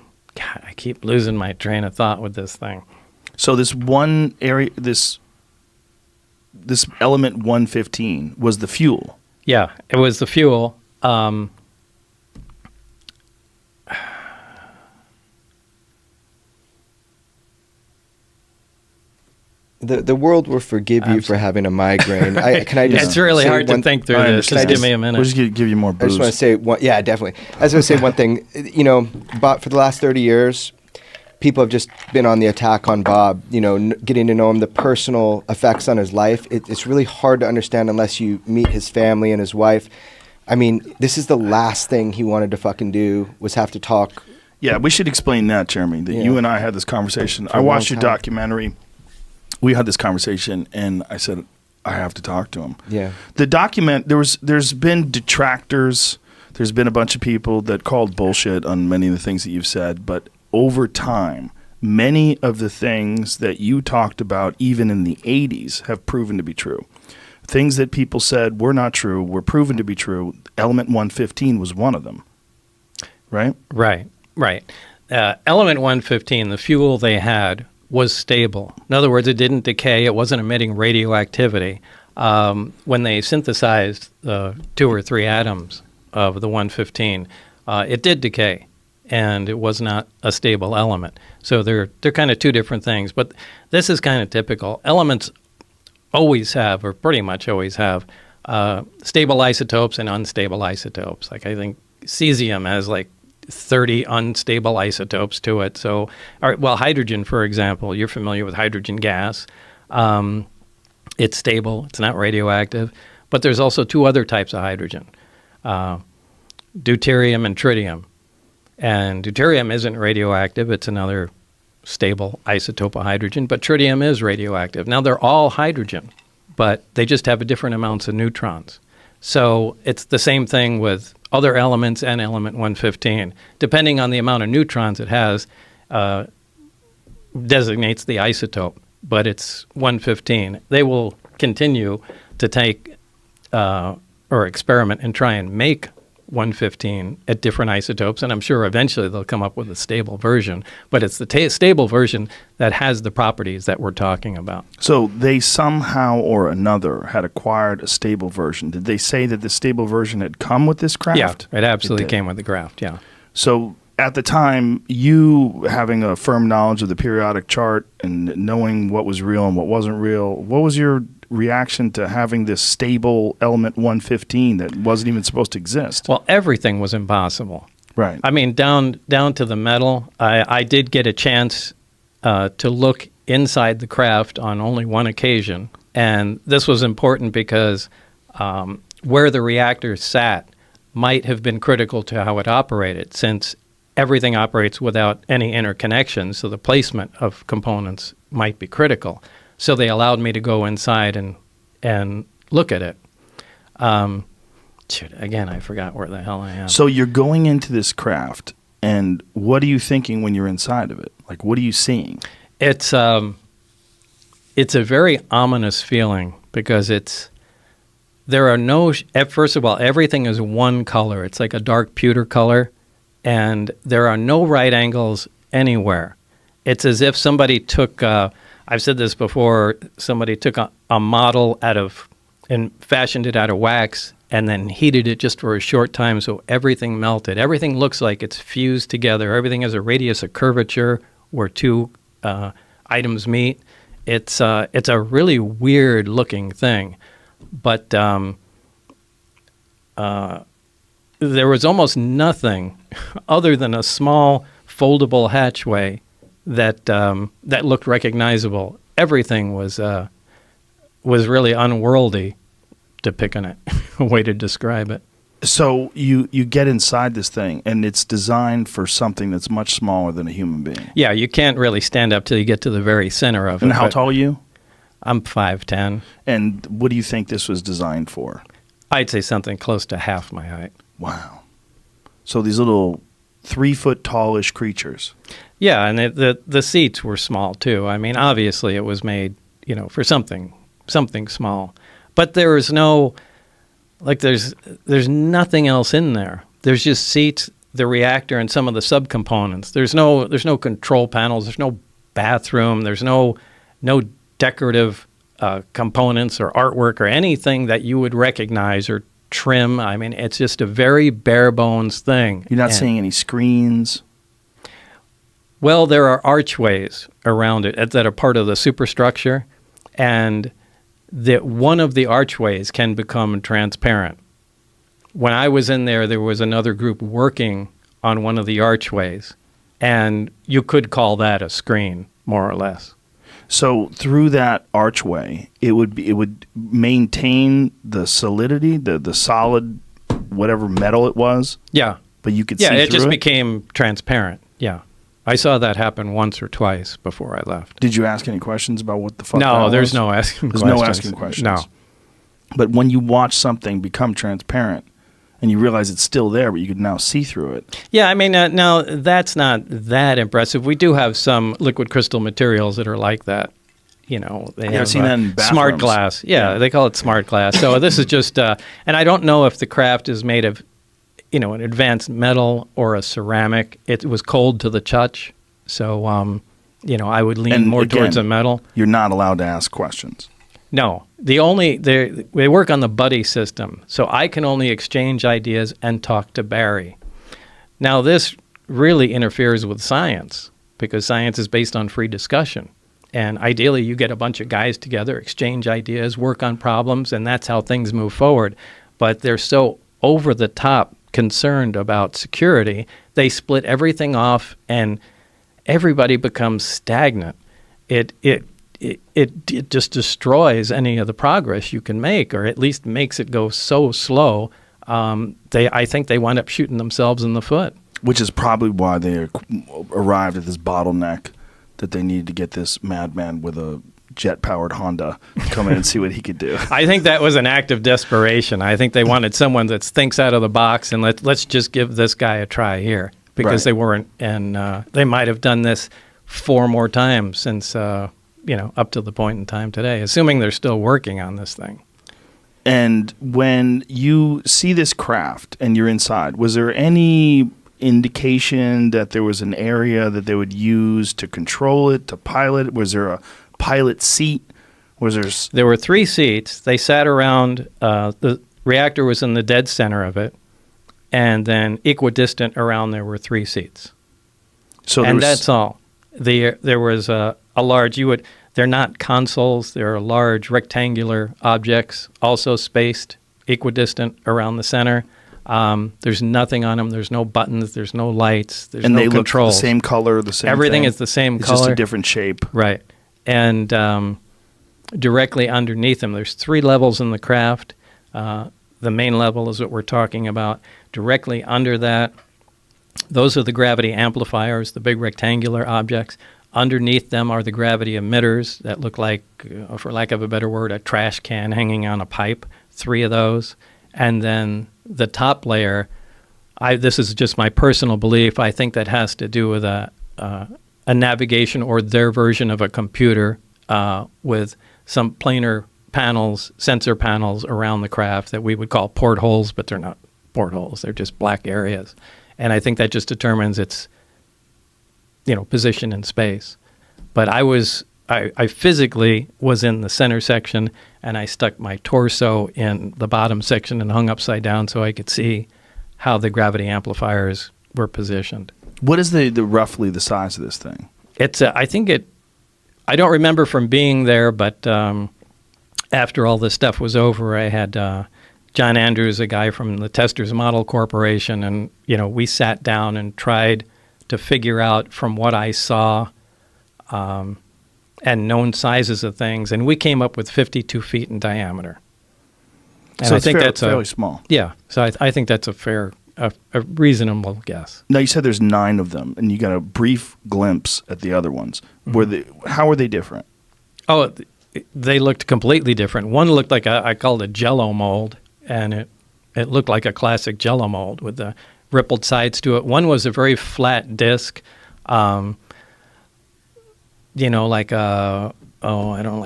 I keep losing my train of thought with this thing. So this one area, this element 115 was the fuel. Yeah, it was the fuel. The world will forgive you for having a migraine. Can I just It's really say hard to one- think through I this. Just understand. give me a minute. We'll just give you more I booze. just want to say one. Yeah, definitely. I was going to say one thing. Bob, for the last 30 years, people have just been on the attack on Bob. Getting to know him, the personal effects on his life. It's really hard to understand unless you meet his family and his wife. I mean, this is the last thing he wanted to fucking do was have to talk. Yeah, we should explain that, Jeremy, that Yeah. you and I had this conversation. For I a watched long your time. documentary. We had this conversation, and I said, I have to talk to him. Yeah. The document, there's been detractors. There's been a bunch of people that called bullshit on many of the things that you've said, but over time, many of the things that you talked about, even in the 80s, have proven to be true. Things that people said were not true were proven to be true. Element 115 was one of them, right? Right. Element 115, the fuel they had, was stable. In other words, it didn't decay. It wasn't emitting radioactivity. When they synthesized 2 or 3 atoms of the 115, it did decay, and it was not a stable element. So they're kind of 2 different things. But this is kind of typical. Elements always have, or pretty much always have, stable isotopes and unstable isotopes. Like I think cesium has like 30 unstable isotopes to it. So, hydrogen, for example, you're familiar with hydrogen gas. It's stable. It's not radioactive. But there's also 2 other types of hydrogen, deuterium and tritium. And deuterium isn't radioactive. It's another stable isotope of hydrogen. But tritium is radioactive. Now, they're all hydrogen, but they just have different amounts of neutrons. So it's the same thing with other elements and element 115. Depending on the amount of neutrons it has, designates the isotope, but it's 115. They will continue to take or experiment and try and make 115 at different isotopes, and I'm sure eventually they'll come up with a stable version, but it's the stable version that has the properties that we're talking about. So they somehow or another had acquired a stable version. Did they say that the stable version had come with this craft? Yeah, it absolutely did. came with the craft, yeah. So at the time, you having a firm knowledge of the periodic chart and knowing what was real and what wasn't real, what was your reaction to having this stable element 115 that wasn't even supposed to exist? Well, everything was impossible. Right. I mean, down to the metal. I did get a chance to look inside the craft on only one occasion, and this was important because where the reactor sat might have been critical to how it operated, since everything operates without any interconnection, so the placement of components might be critical. So they allowed me to go inside and look at it. Again, I forgot where the hell I am. So you're going into this craft, and what are you thinking when you're inside of it? Like, what are you seeing? It's a very ominous feeling because there are no. First of all, everything is one color. It's like a dark pewter color, and there are no right angles anywhere. It's as if somebody took, I've said this before, somebody took a model and fashioned it out of wax and then heated it just for a short time so everything melted. Everything looks like it's fused together. Everything has a radius of curvature where two items meet. It's a really weird looking thing, but there was almost nothing other than a small foldable hatchway that looked recognizable. Everything was really unworldly, to pick on it, a way to describe it. So you get inside this thing, and it's designed for something that's much smaller than a human being. Yeah, you can't really stand up till you get to the very center of it. And how tall are you? I'm 5'10". And what do you think this was designed for? I'd say something close to half my height. Wow. So these little 3-foot tallish creatures. Yeah, and the seats were small too. I mean, obviously it was made, for something small. But there is no, there's nothing else in there. There's just seats, the reactor, and some of the subcomponents. There's no control panels. There's no bathroom. There's no decorative components or artwork or anything that you would recognize or trim. I mean, it's just a very bare bones thing. You're not seeing any screens? Well, there are archways around it that are part of the superstructure, and that one of the archways can become transparent. When I was in there was another group working on one of the archways, and you could call that a screen, more or less. So through that archway, it would maintain the solidity, the solid, whatever metal it was. Yeah, but you could see through it. Yeah, it just became transparent. Yeah. I saw that happen once or twice before I left. Did you ask any questions about what the fuck No, that there's was? no asking There's questions. no asking questions. No. But when you watch something become transparent and you realize it's still there, but you can now see through it. Yeah, I mean, now that's not that impressive. We do have some liquid crystal materials that are like that. They have I've seen that in smart bathrooms. glass. Yeah, they call it smart glass. So this is just, and I don't know if the craft is made of, an advanced metal or a ceramic. It was cold to the touch. So, I would lean more towards a metal. You're not allowed to ask questions. No. They work on the buddy system. So I can only exchange ideas and talk to Barry. Now, this really interferes with science because science is based on free discussion. And ideally, you get a bunch of guys together, exchange ideas, work on problems, and that's how things move forward. But they're so over the top concerned about security, they split everything off and everybody becomes stagnant. It just destroys any of the progress you can make, or at least makes it go so slow. I think they wind up shooting themselves in the foot. Which is probably why they arrived at this bottleneck that they needed to get this madman with a jet-powered Honda to come in and see what he could do. I think that was an act of desperation. I think they wanted someone that thinks out of the box and let's just give this guy a try here. Because they weren't, and they might have done this 4 more times since, up to the point in time today, assuming they're still working on this thing. And when you see this craft and you're inside, was there any indication that there was an area that they would use to control it, to pilot it? Was there a pilot seat? There were 3 seats. They sat around, the reactor was in the dead center of it. And then equidistant around there were 3 seats. That's all. There was a large, they're not consoles, they're large rectangular objects, also spaced, equidistant around the center. There's nothing on them, there's no buttons, there's no lights, there's no controls. And they look the same color, the same Everything thing? is the same it's color. It's just a different shape. Right. And directly underneath them, there's 3 levels in the craft. The main level is what we're talking about. Directly under that, those are the gravity amplifiers, the big rectangular objects. Underneath them are the gravity emitters that look like, for lack of a better word, a trash can hanging on a pipe. 3 of those. And then the top layer, this is just my personal belief, I think that has to do with a navigation or their version of a computer with some planar panels, sensor panels around the craft that we would call portholes, but they're not portholes. They're just black areas. And I think that just determines its position in space. But I physically was in the center section, and I stuck my torso in the bottom section and hung upside down so I could see how the gravity amplifiers were positioned. What is the roughly the size of this thing? It's I don't remember from being there, but after all this stuff was over, I had John Andrews, a guy from the Testers Model Corporation, and we sat down and tried to figure out from what I saw and known sizes of things, and we came up with 52 feet in diameter. And So I it's think fairly, that's fairly small. Yeah, so I think that's a reasonable guess. Now, you said there's 9 of them, and you got a brief glimpse at the other ones. How were they different? Oh, they looked completely different. One looked like I called it Jello mold, and it looked like a classic Jello mold with the rippled sides to it. One was a very flat disc, like like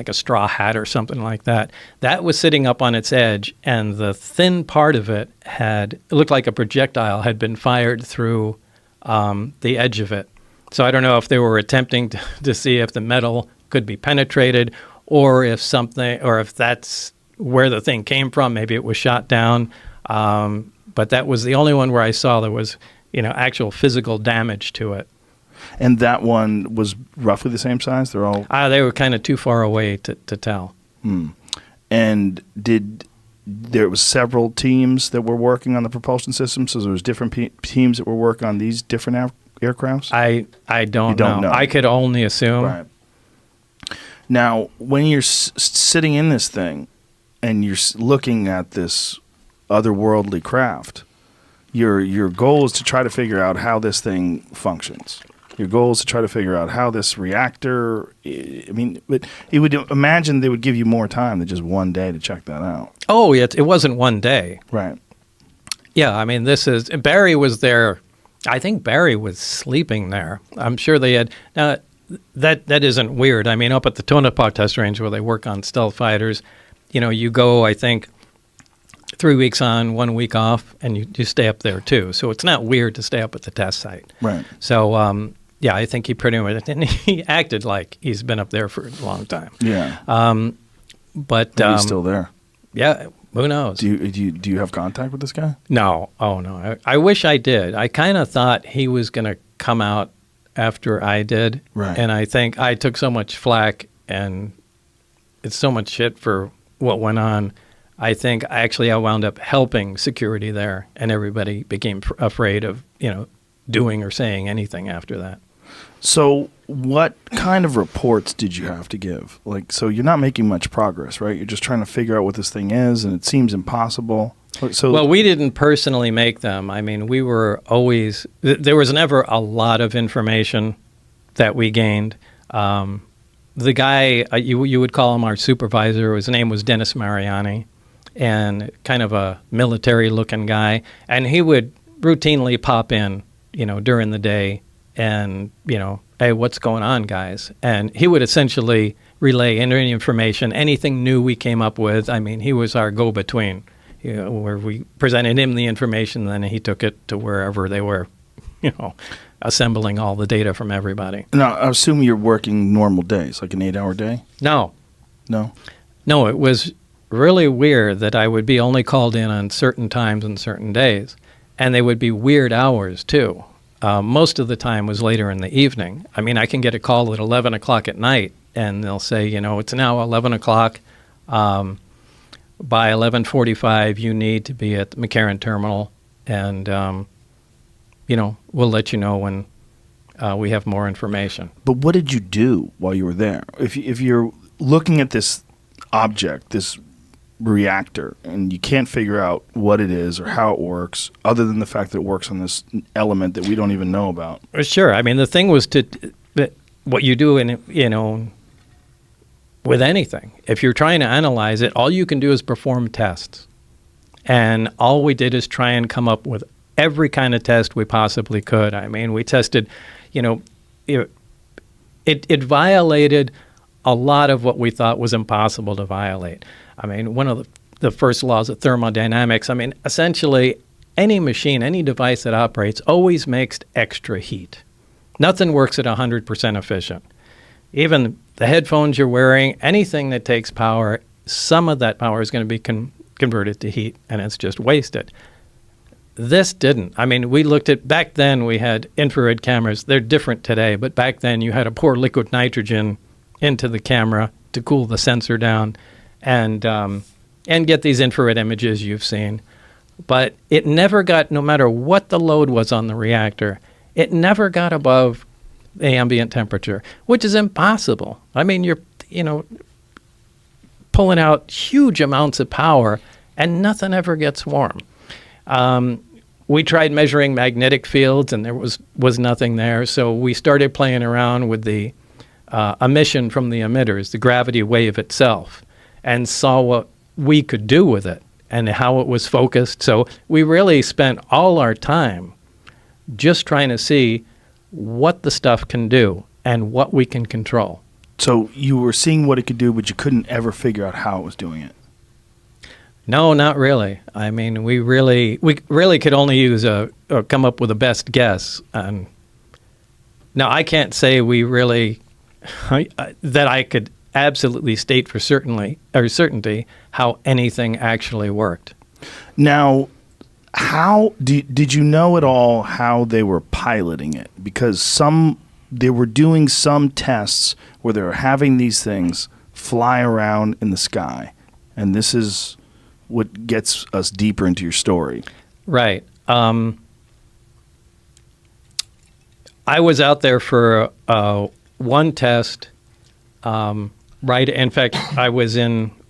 a straw hat or something like that. That was sitting up on its edge, and the thin part of it it looked like a projectile had been fired through the edge of it. So I don't know if they were attempting to see if the metal could be penetrated, or if that's where the thing came from. Maybe it was shot down. But that was the only one where I saw there was, actual physical damage to it. And that one was roughly the same size? They're all... They were kind of too far away to tell. And there was several teams that were working on the propulsion system, so there was different teams that were working on these different aircrafts? I don't know. I could only assume. Right. Now, when you're sitting in this thing and you're looking at this otherworldly craft, your goal is to try to figure out how this thing functions. Your goal is to try to figure out how this reactor. But you would imagine they would give you more time than just one day to check that out. Oh, it wasn't one day. Right. Yeah, Barry was there. I think Barry was sleeping there. I'm sure they had. Now, that isn't weird. Up at the Tonopah test range where they work on stealth fighters, you go, I think, 3 weeks on, 1 week off, and you stay up there too. So it's not weird to stay up at the test site. Right. So, I think he pretty much, and he acted like he's been up there for a long time. Yeah. But he's still there. Yeah. Who knows? Do you have contact with this guy? No. Oh no. I wish I did. I kind of thought he was going to come out after I did. Right. And I think I took so much flack and it's so much shit for what went on. I think I wound up helping security there, and everybody became afraid of, doing or saying anything after that. So what kind of reports did you have to give? So you're not making much progress, right? You're just trying to figure out what this thing is, and it seems impossible. Well, we didn't personally make them. We were always – there was never a lot of information that we gained. The guy, you would call him our supervisor. His name was Dennis Mariani, and kind of a military-looking guy. And he would routinely pop in, during the day and, hey, what's going on, guys? And he would essentially relay any information, anything new we came up with. He was our go-between, where we presented him the information, then he took it to wherever they were, assembling all the data from everybody. Now, I assume you're working normal days, like an 8-hour day? No. No? No, it was really weird that I would be only called in on certain times and certain days. And they would be weird hours, too. Most of the time was later in the evening. I can get a call at 11 o'clock at night, and they'll say, it's now 11 o'clock. By 11:45, you need to be at the McCarran terminal, and, we'll let you know when we have more information. But what did you do while you were there? If you're looking at this object, this reactor, and you can't figure out what it is or how it works, other than the fact that it works on this element that we don't even know about. Sure. The thing was what you do with anything. If you're trying to analyze it, all you can do is perform tests. And all we did is try and come up with every kind of test we possibly could. We tested, it violated a lot of what we thought was impossible to violate. One of the first laws of thermodynamics, essentially any machine, any device that operates always makes extra heat. Nothing works at 100% efficient. Even the headphones you're wearing, anything that takes power, some of that power is going to be converted to heat, and it's just wasted. This didn't. I mean, we looked at, back then we had infrared cameras. They're different today, but back then you had to pour liquid nitrogen into the camera to cool the sensor down and get these infrared images you've seen. But it never got, no matter what the load was on the reactor, it never got above the ambient temperature, which is impossible. I mean, you're, pulling out huge amounts of power and nothing ever gets warm. We tried measuring magnetic fields and there was nothing there. So we started playing around with the emission from the emitters, the gravity wave itself, and saw what we could do with it and how it was focused. So we really spent all our time just trying to see what the stuff can do and what we can control. So you were seeing what it could do, but you couldn't ever figure out how it was doing it. No, not really. I mean, we really could only use come up with a best guess. Now, I can't say we really that I could absolutely state for certainty how anything actually worked. Now, how did you know at all how they were piloting it? Because they were doing some tests where they were having these things fly around in the sky, and this is what gets us deeper into your story. Right. I was out there for one test. Right. In fact, I was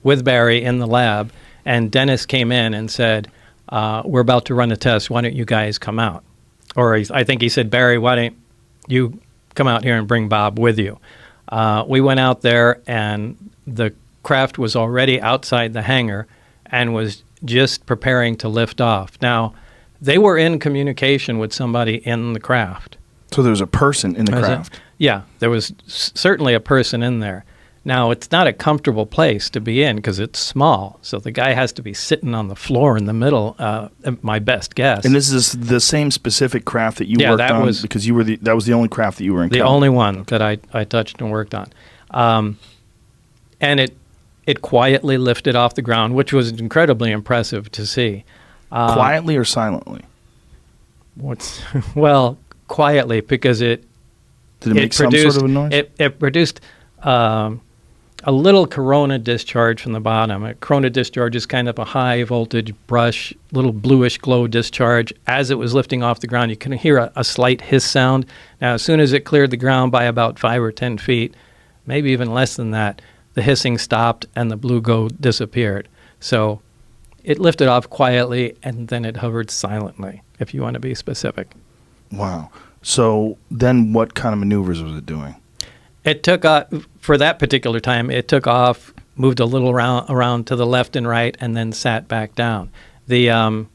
with Barry in the lab, and Dennis came in and said, "We're about to run a test. Why don't you guys come out?" Or I think he said, "Barry, why don't you come out here and bring Bob with you?" We went out there, and the craft was already outside the hangar and was just preparing to lift off. Now, they were in communication with somebody in the craft. So there was a person in the craft? Yeah, there was certainly a person in there. Now, it's not a comfortable place to be in because it's small. So the guy has to be sitting on the floor in the middle, my best guess. And this is the same specific craft that you worked on? Because that was the only craft that you were in. The only one that I touched and worked on. And it quietly lifted off the ground, which was incredibly impressive to see. Quietly or silently? Well, quietly, because Did it make some sort of a noise? It produced a little corona discharge from the bottom. A corona discharge is kind of a high voltage brush, little bluish glow discharge. As it was lifting off the ground, you can hear a slight hiss sound. Now, as soon as it cleared the ground by about 5 or 10 feet, maybe even less than that, the hissing stopped and the blue glow disappeared. So it lifted off quietly and then it hovered silently, if you want to be specific. Wow. So then what kind of maneuvers was it doing? It took off, for that particular time, it took off, moved a little around to the left and right, and then sat back down. The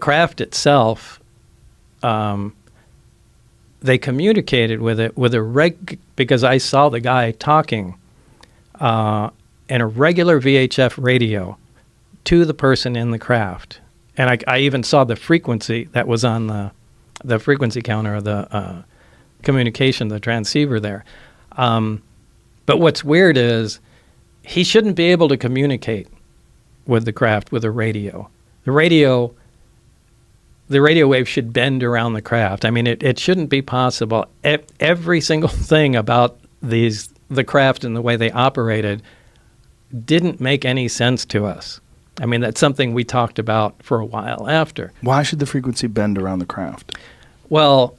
craft itself, they communicated with it with because I saw the guy talking in a regular VHF radio to the person in the craft. And I even saw the frequency that was on the frequency counter of the communication, the transceiver there. But what's weird is he shouldn't be able to communicate with the craft with a radio. The radio wave should bend around the craft. I mean, it shouldn't be possible. Every single thing about the craft and the way they operated didn't make any sense to us. I mean, that's something we talked about for a while after. Why should the frequency bend around the craft? Well,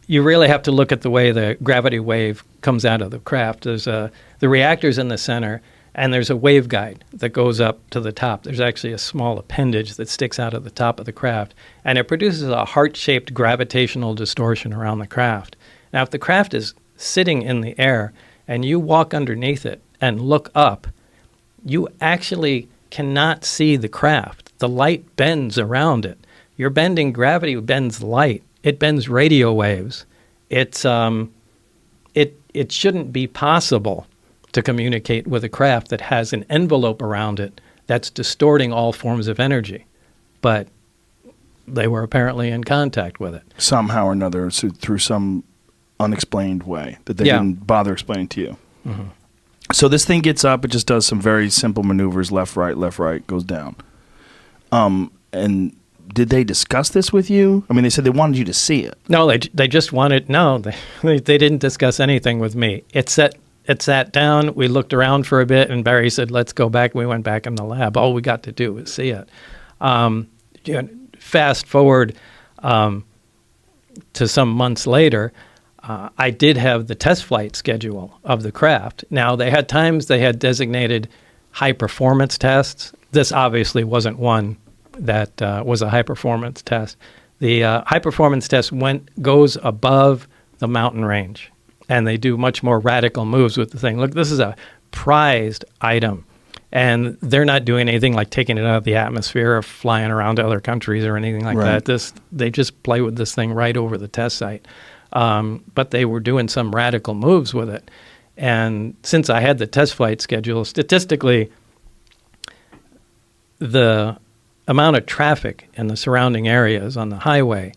you really have to look at the way the gravity wave comes out of the craft. There's the reactor's in the center, and there's a waveguide that goes up to the top. There's actually a small appendage that sticks out of the top of the craft, and it produces a heart-shaped gravitational distortion around the craft. Now, if the craft is sitting in the air and you walk underneath it and look up, you actually cannot see the craft. The light bends around it. You're bending gravity, bends light. It bends radio waves. It shouldn't be possible to communicate with a craft that has an envelope around it that's distorting all forms of energy. But they were apparently in contact with it. Somehow or another, so through some unexplained way that they Yeah. didn't bother explaining to you. So this thing gets up, it just does some very simple maneuvers, left, right, goes down. And did they discuss this with you? I mean, they said they wanted you to see it. No, they just wanted, no, they didn't discuss anything with me. It sat down, we looked around for a bit, and Barry said, let's go back. We went back in the lab. All we got to do was see it. Fast forward to some months later, I did have the test flight schedule of the craft. Now, they had times they had designated high-performance tests. This obviously wasn't one that was a high-performance test. The high-performance test goes above the mountain range, and they do much more radical moves with the thing. Look, this is a prized item, and they're not doing anything like taking it out of the atmosphere or flying around to other countries or anything like Right. that. They just play with this thing right over the test site. But they were doing some radical moves with it. And since I had the test flight schedule, statistically, the amount of traffic in the surrounding areas on the highway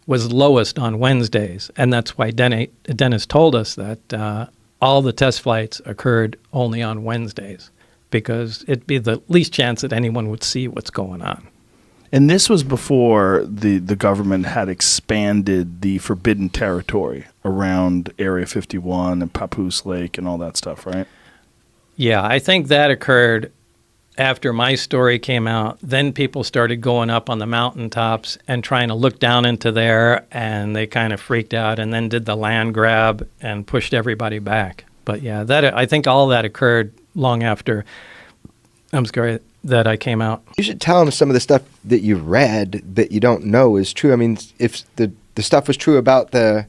was lowest on Wednesdays. And that's why Dennis told us that all the test flights occurred only on Wednesdays, because it'd be the least chance that anyone would see what's going on. And this was before the government had expanded the forbidden territory around Area 51 and Papoose Lake and all that stuff, right? Yeah, I think that occurred after my story came out. Then people started going up on the mountaintops and trying to look down into there, and they kind of freaked out and then did the land grab and pushed everybody back. But yeah, I think all that occurred long after that I came out. You should tell him some of the stuff that you read that you don't know is true. I mean, if the stuff was true about the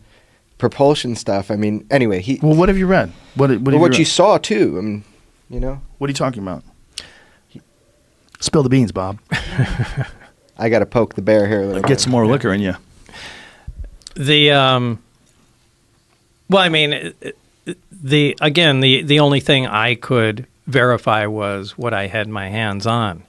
propulsion stuff, I mean, anyway, Well, what have you read? What have what read? you saw too. I mean, you know, What are you talking about? Spill the beans, Bob. I got to poke the bear here a little bit. Get some more liquor in you. Well, I mean, the only thing I could verify was what I had my hands on.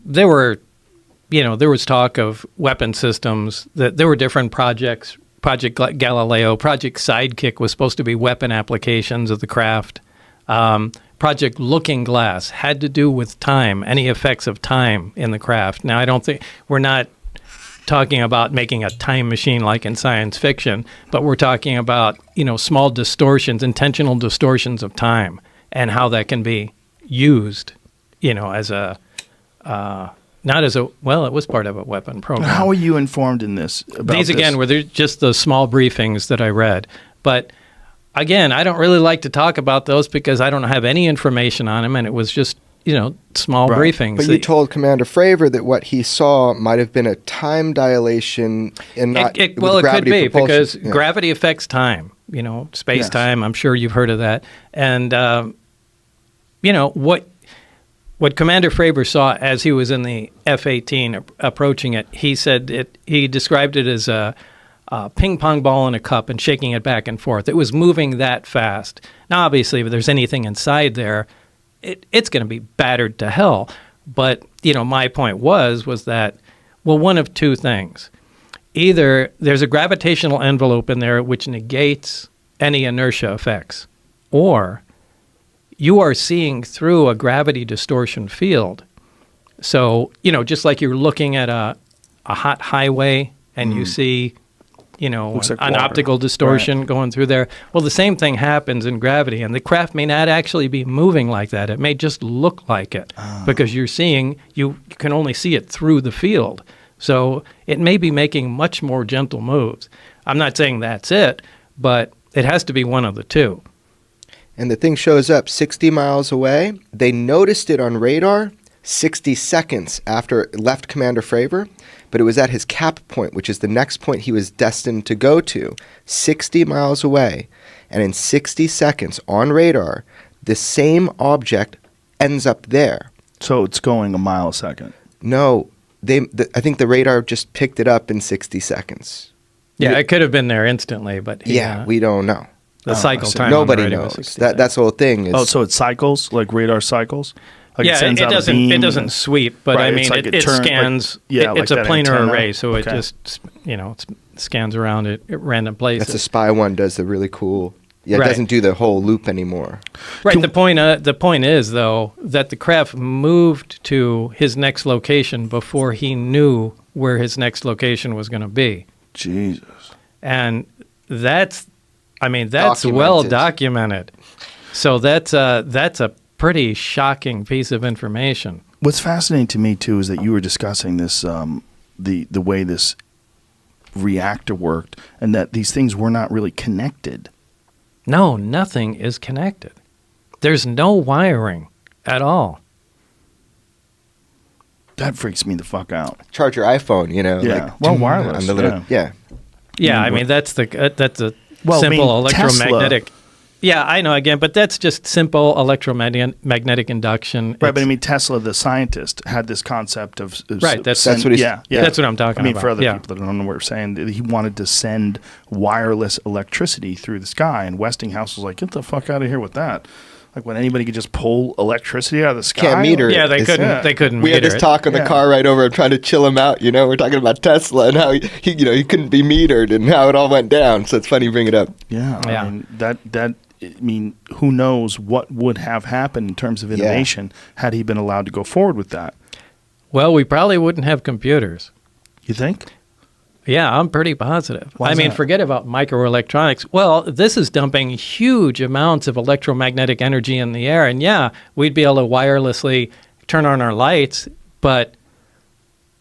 There was talk of weapon systems, that there were different projects. Project Galileo, Project Sidekick was supposed to be weapon applications of the craft. Project Looking Glass had to do with time, any effects of time in the craft. Now, I don't think we're not talking about making a time machine like in science fiction, but we're talking about, small distortions, intentional distortions of time, and how that can be used, as a, not as a, well, it was part of a weapon program. How are you informed in this? About These, again, were just the small briefings that I read. But, again, I don't really like to talk about those because I don't have any information on them, and it was just, small briefings. But you told Commander Fravor that what he saw might have been a time dilation and not it with could gravity be, propulsion. because Yeah. gravity affects time, space-time. I'm sure you've heard of that. And, what Commander Fravor saw as he was in the F-18 approaching it, he said he described it as a ping pong ball in a cup and shaking it back and forth. It was moving that fast. Now, obviously, if there's anything inside there, it's going to be battered to hell. But, my point was that, well, one of two things. Either there's a gravitational envelope in there which negates any inertia effects, or you are seeing through a gravity distortion field. So, just like you're looking at a hot highway and you see, Looks like an water. optical distortion going through there. Well, the same thing happens in gravity, and the craft may not actually be moving like that. It may just look like it because you can only see it through the field. So it may be making much more gentle moves. I'm not saying that's it, but it has to be one of the two. And the thing shows up 60 miles away. They noticed it on radar 60 seconds after it left Commander Fravor, but it was at his cap point, which is the next point he was destined to go to, 60 miles away. And in 60 seconds on radar, the same object ends up there. So it's going a mile a second. No, I think the radar just picked it up in 60 seconds. Yeah, it could have been there instantly, but Yeah, we don't know. the cycle I see. time. Nobody on the radio was knows. 60 That's the whole thing. Is Oh, so it cycles, like radar cycles? Like Yeah, sends it out a doesn't. beam It and- doesn't sweep, but Right, I it's mean, like it it turn- like- scans. yeah, it's like a that planar antenna. array, so it Okay. just it scans around at random places. That's the spy one does the really cool. Yeah, it Right. doesn't do the whole loop anymore. Right. The point is though that the craft moved to his next location before he knew where his next location was going to be, Jesus. and that's well Documented. documented. So that's a pretty shocking piece of information. What's fascinating to me too is that you were discussing this, the way this reactor worked, and that these things were not really connected. No, nothing is connected. There's no wiring at all. That freaks me the fuck out. Charge your iPhone, Yeah. Well, wireless, on the little, yeah. Yeah, I mean that's a Well, I simple mean, electromagnetic. Yeah, I know again, but that's just simple electromagnetic induction. Right, but It's- I mean, Tesla, the scientist, had this concept of Right, that's what he's- yeah. that's what I'm talking I mean, about. for other Yeah. people that don't know what we're saying, that he wanted to send wireless electricity through the sky, and Westinghouse was like, "Get the fuck out of here with that!" Like when anybody could just pull electricity out of the sky. Can't meter it. Yeah, they It's- couldn't. yeah. They couldn't. We had meter this it. talk on the Yeah. car ride over. I'm trying to chill him out. We're talking about Tesla and how he couldn't be metered and how it all went down. So it's funny you bring it up. Yeah, Yeah. I mean I mean, who knows what would have happened in terms of innovation had he been allowed to go forward with that? Well, we probably wouldn't have computers. You think? Yeah, I'm pretty positive. Why I is mean, that? forget about microelectronics. Well, this is dumping huge amounts of electromagnetic energy in the air. And yeah, we'd be able to wirelessly turn on our lights, but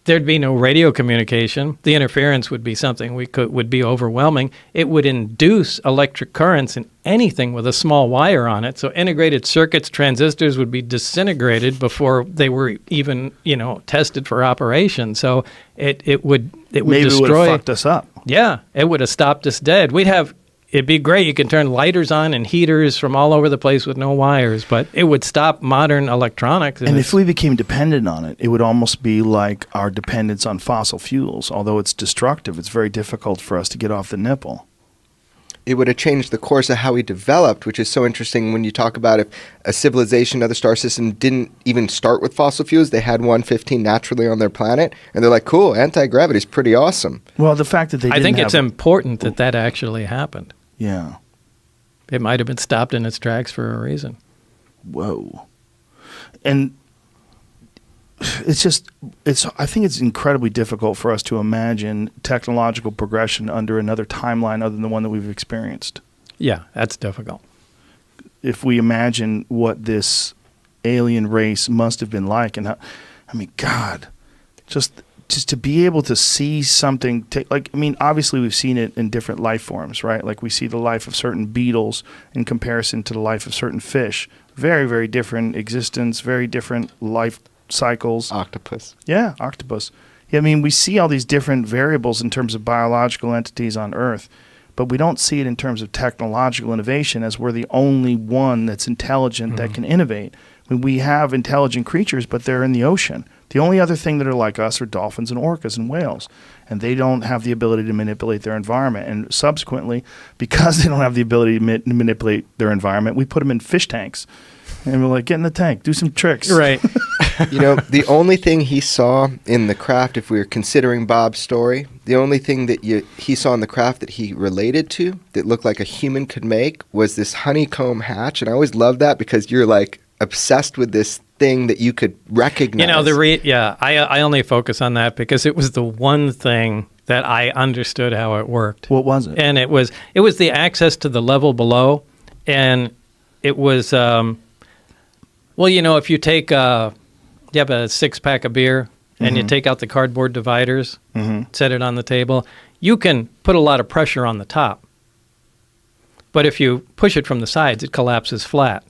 there'd be no radio communication. The interference would be something would be overwhelming. It would induce electric currents in anything with a small wire on it. So integrated circuits, transistors would be disintegrated before they were even, tested for operation. So it would Maybe it would destroy. have fucked us up. Yeah, it would have stopped us dead. It'd be great. You can turn lighters on and heaters from all over the place with no wires, but it would stop modern electronics. And if we became dependent on it, it would almost be like our dependence on fossil fuels. Although it's destructive, it's very difficult for us to get off the nipple. It would have changed the course of how we developed, which is so interesting when you talk about if a civilization, another star system, didn't even start with fossil fuels. They had 115 naturally on their planet, and they're like, cool, anti-gravity is pretty awesome. Well, the fact that they I didn't think have it's important that actually happened. Yeah. It might have been stopped in its tracks for a reason. Whoa. And I think it's incredibly difficult for us to imagine technological progression under another timeline other than the one that we've experienced. Yeah, that's difficult. If we imagine what this alien race must have been like, and how, I mean, God, just to be able to see something, obviously we've seen it in different life forms, right? Like we see the life of certain beetles in comparison to the life of certain fish. Very, very different existence, very different life cycles. Octopus. Yeah, octopus. Yeah, I mean, we see all these different variables in terms of biological entities on Earth, but we don't see it in terms of technological innovation as we're the only one that's intelligent that can innovate. I mean, we have intelligent creatures, but they're in the ocean. The only other thing that are like us are dolphins and orcas and whales, and they don't have the ability to manipulate their environment. And subsequently, because they don't have the ability to manipulate their environment, we put them in fish tanks. And we're like, get in the tank, do some tricks. Right. The only thing he saw in the craft, if we were considering Bob's story, the only thing that he saw in the craft that he related to that looked like a human could make was this honeycomb hatch. And I always love that because you're like obsessed with this thing that you could recognize. I only focus on that because it was the one thing that I understood how it worked. What was it? And it was the access to the level below, and it was if you take you have a 6-pack of beer and you take out the cardboard dividers, set it on the table, you can put a lot of pressure on the top. But if you push it from the sides, it collapses flat.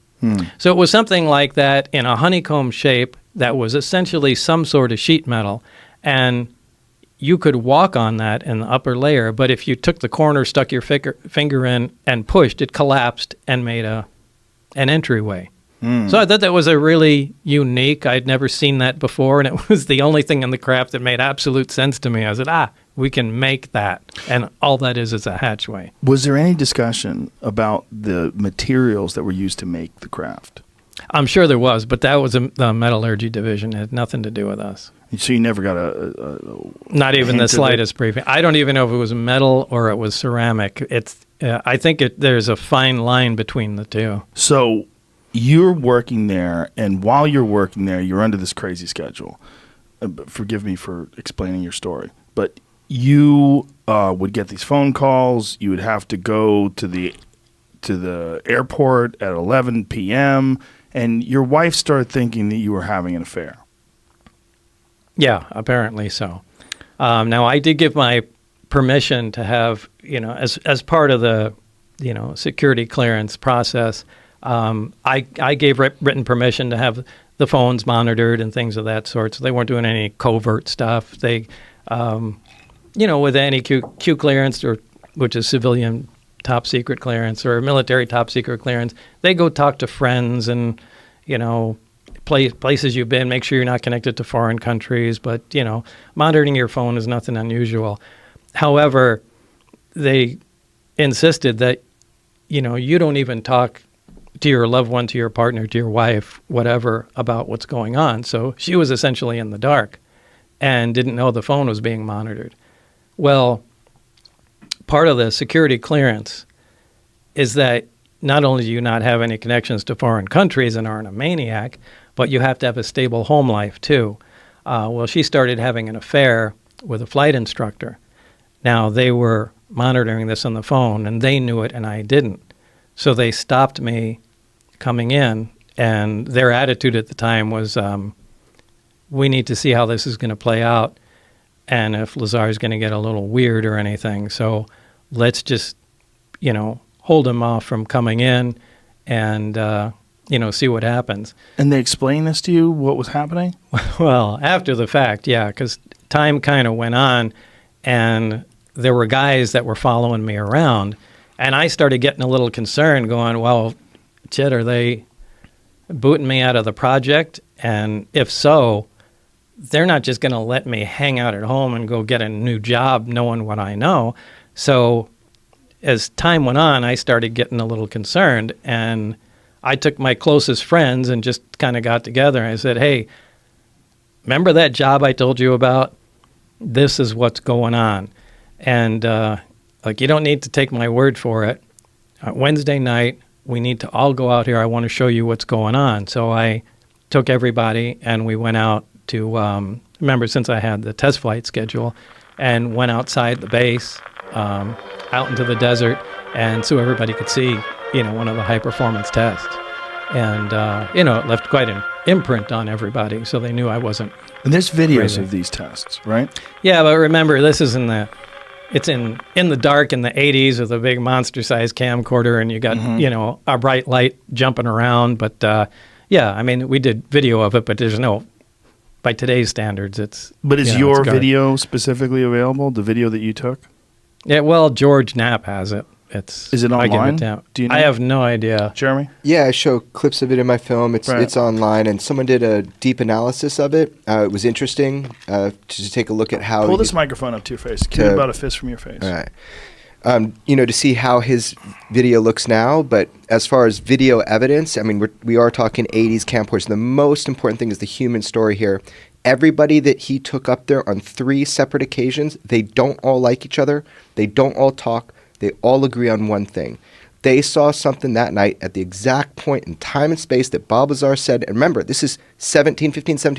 So it was something like that in a honeycomb shape that was essentially some sort of sheet metal, and you could walk on that in the upper layer, but if you took the corner, stuck your finger in, and pushed, it collapsed and made an entryway. So I thought that was a really unique. I'd never seen that before, and it was the only thing in the craft that made absolute sense to me. I said, we can make that, and all that is a hatchway. Was there any discussion about the materials that were used to make the craft? I'm sure there was, but that was the metallurgy division. It had nothing to do with us. So you never got Not even hint the of it? slightest briefing. I don't even know if it was metal or it was ceramic. I think there's a fine line between the two. So you're working there, and while you're working there, you're under this crazy schedule. Forgive me for explaining your story, but you would get these phone calls. You would have to go to the airport at 11 p.m., and your wife started thinking that you were having an affair. Yeah, apparently so. Now, I did give my permission to have, as part of the, security clearance process, I gave written permission to have the phones monitored and things of that sort. So they weren't doing any covert stuff. They, with any Q clearance, which is civilian top secret clearance or military top secret clearance, they go talk to friends and, places you've been, make sure you're not connected to foreign countries. But, monitoring your phone is nothing unusual. However, they insisted that, you don't even talk to your loved one, to your partner, to your wife, whatever, about what's going on. So she was essentially in the dark and didn't know the phone was being monitored. Well, part of the security clearance is that not only do you not have any connections to foreign countries and aren't a maniac, but you have to have a stable home life too. Well, she started having an affair with a flight instructor. Now, they were monitoring this on the phone, and they knew it, and I didn't. So they stopped me coming in, and their attitude at the time was, we need to see how this is going to play out, and if Lazar is going to get a little weird or anything. So let's just, hold him off from coming in and, see what happens. And they explained this to you, what was happening? Well, after the fact, yeah, because time kind of went on, and there were guys that were following me around, and I started getting a little concerned, going, well, shit, are they booting me out of the project? And if so, they're not just going to let me hang out at home and go get a new job knowing what I know. So as time went on, I started getting a little concerned, and I took my closest friends and just kind of got together, and I said, hey, remember that job I told you about? This is what's going on. And you don't need to take my word for it. Wednesday night, we need to all go out here. I want to show you what's going on. So I took everybody, and we went out to, remember, since I had the test flight schedule, and went outside the base, out into the desert, and so everybody could see, one of the high-performance tests. And, it left quite an imprint on everybody, so they knew I wasn't. And there's videos crazy. of these tests, right? Yeah, but remember, this is in the dark in the 80s with a big monster-sized camcorder, and you got, a bright light jumping around. But, we did video of it, but there's no, by today's standards, it's... But is your video specifically available, the video that you took? Yeah, well, George Knapp has it. Is it online? I give it down. Do you know? I have no idea. Jeremy? Yeah, I show clips of it in my film. It's online, and someone did a deep analysis of it. It was interesting to take a look at how... Pull this microphone up to your face. Keep it about a fist from your face. All right. To see how his video looks now, but as far as video evidence, we are talking 80s camcorders. The most important thing is the human story here. Everybody that he took up there on 3 separate occasions, they don't all like each other. They don't all talk. They all agree on one thing. They saw something that night at the exact point in time and space that Bob Lazar said. And remember, this is 17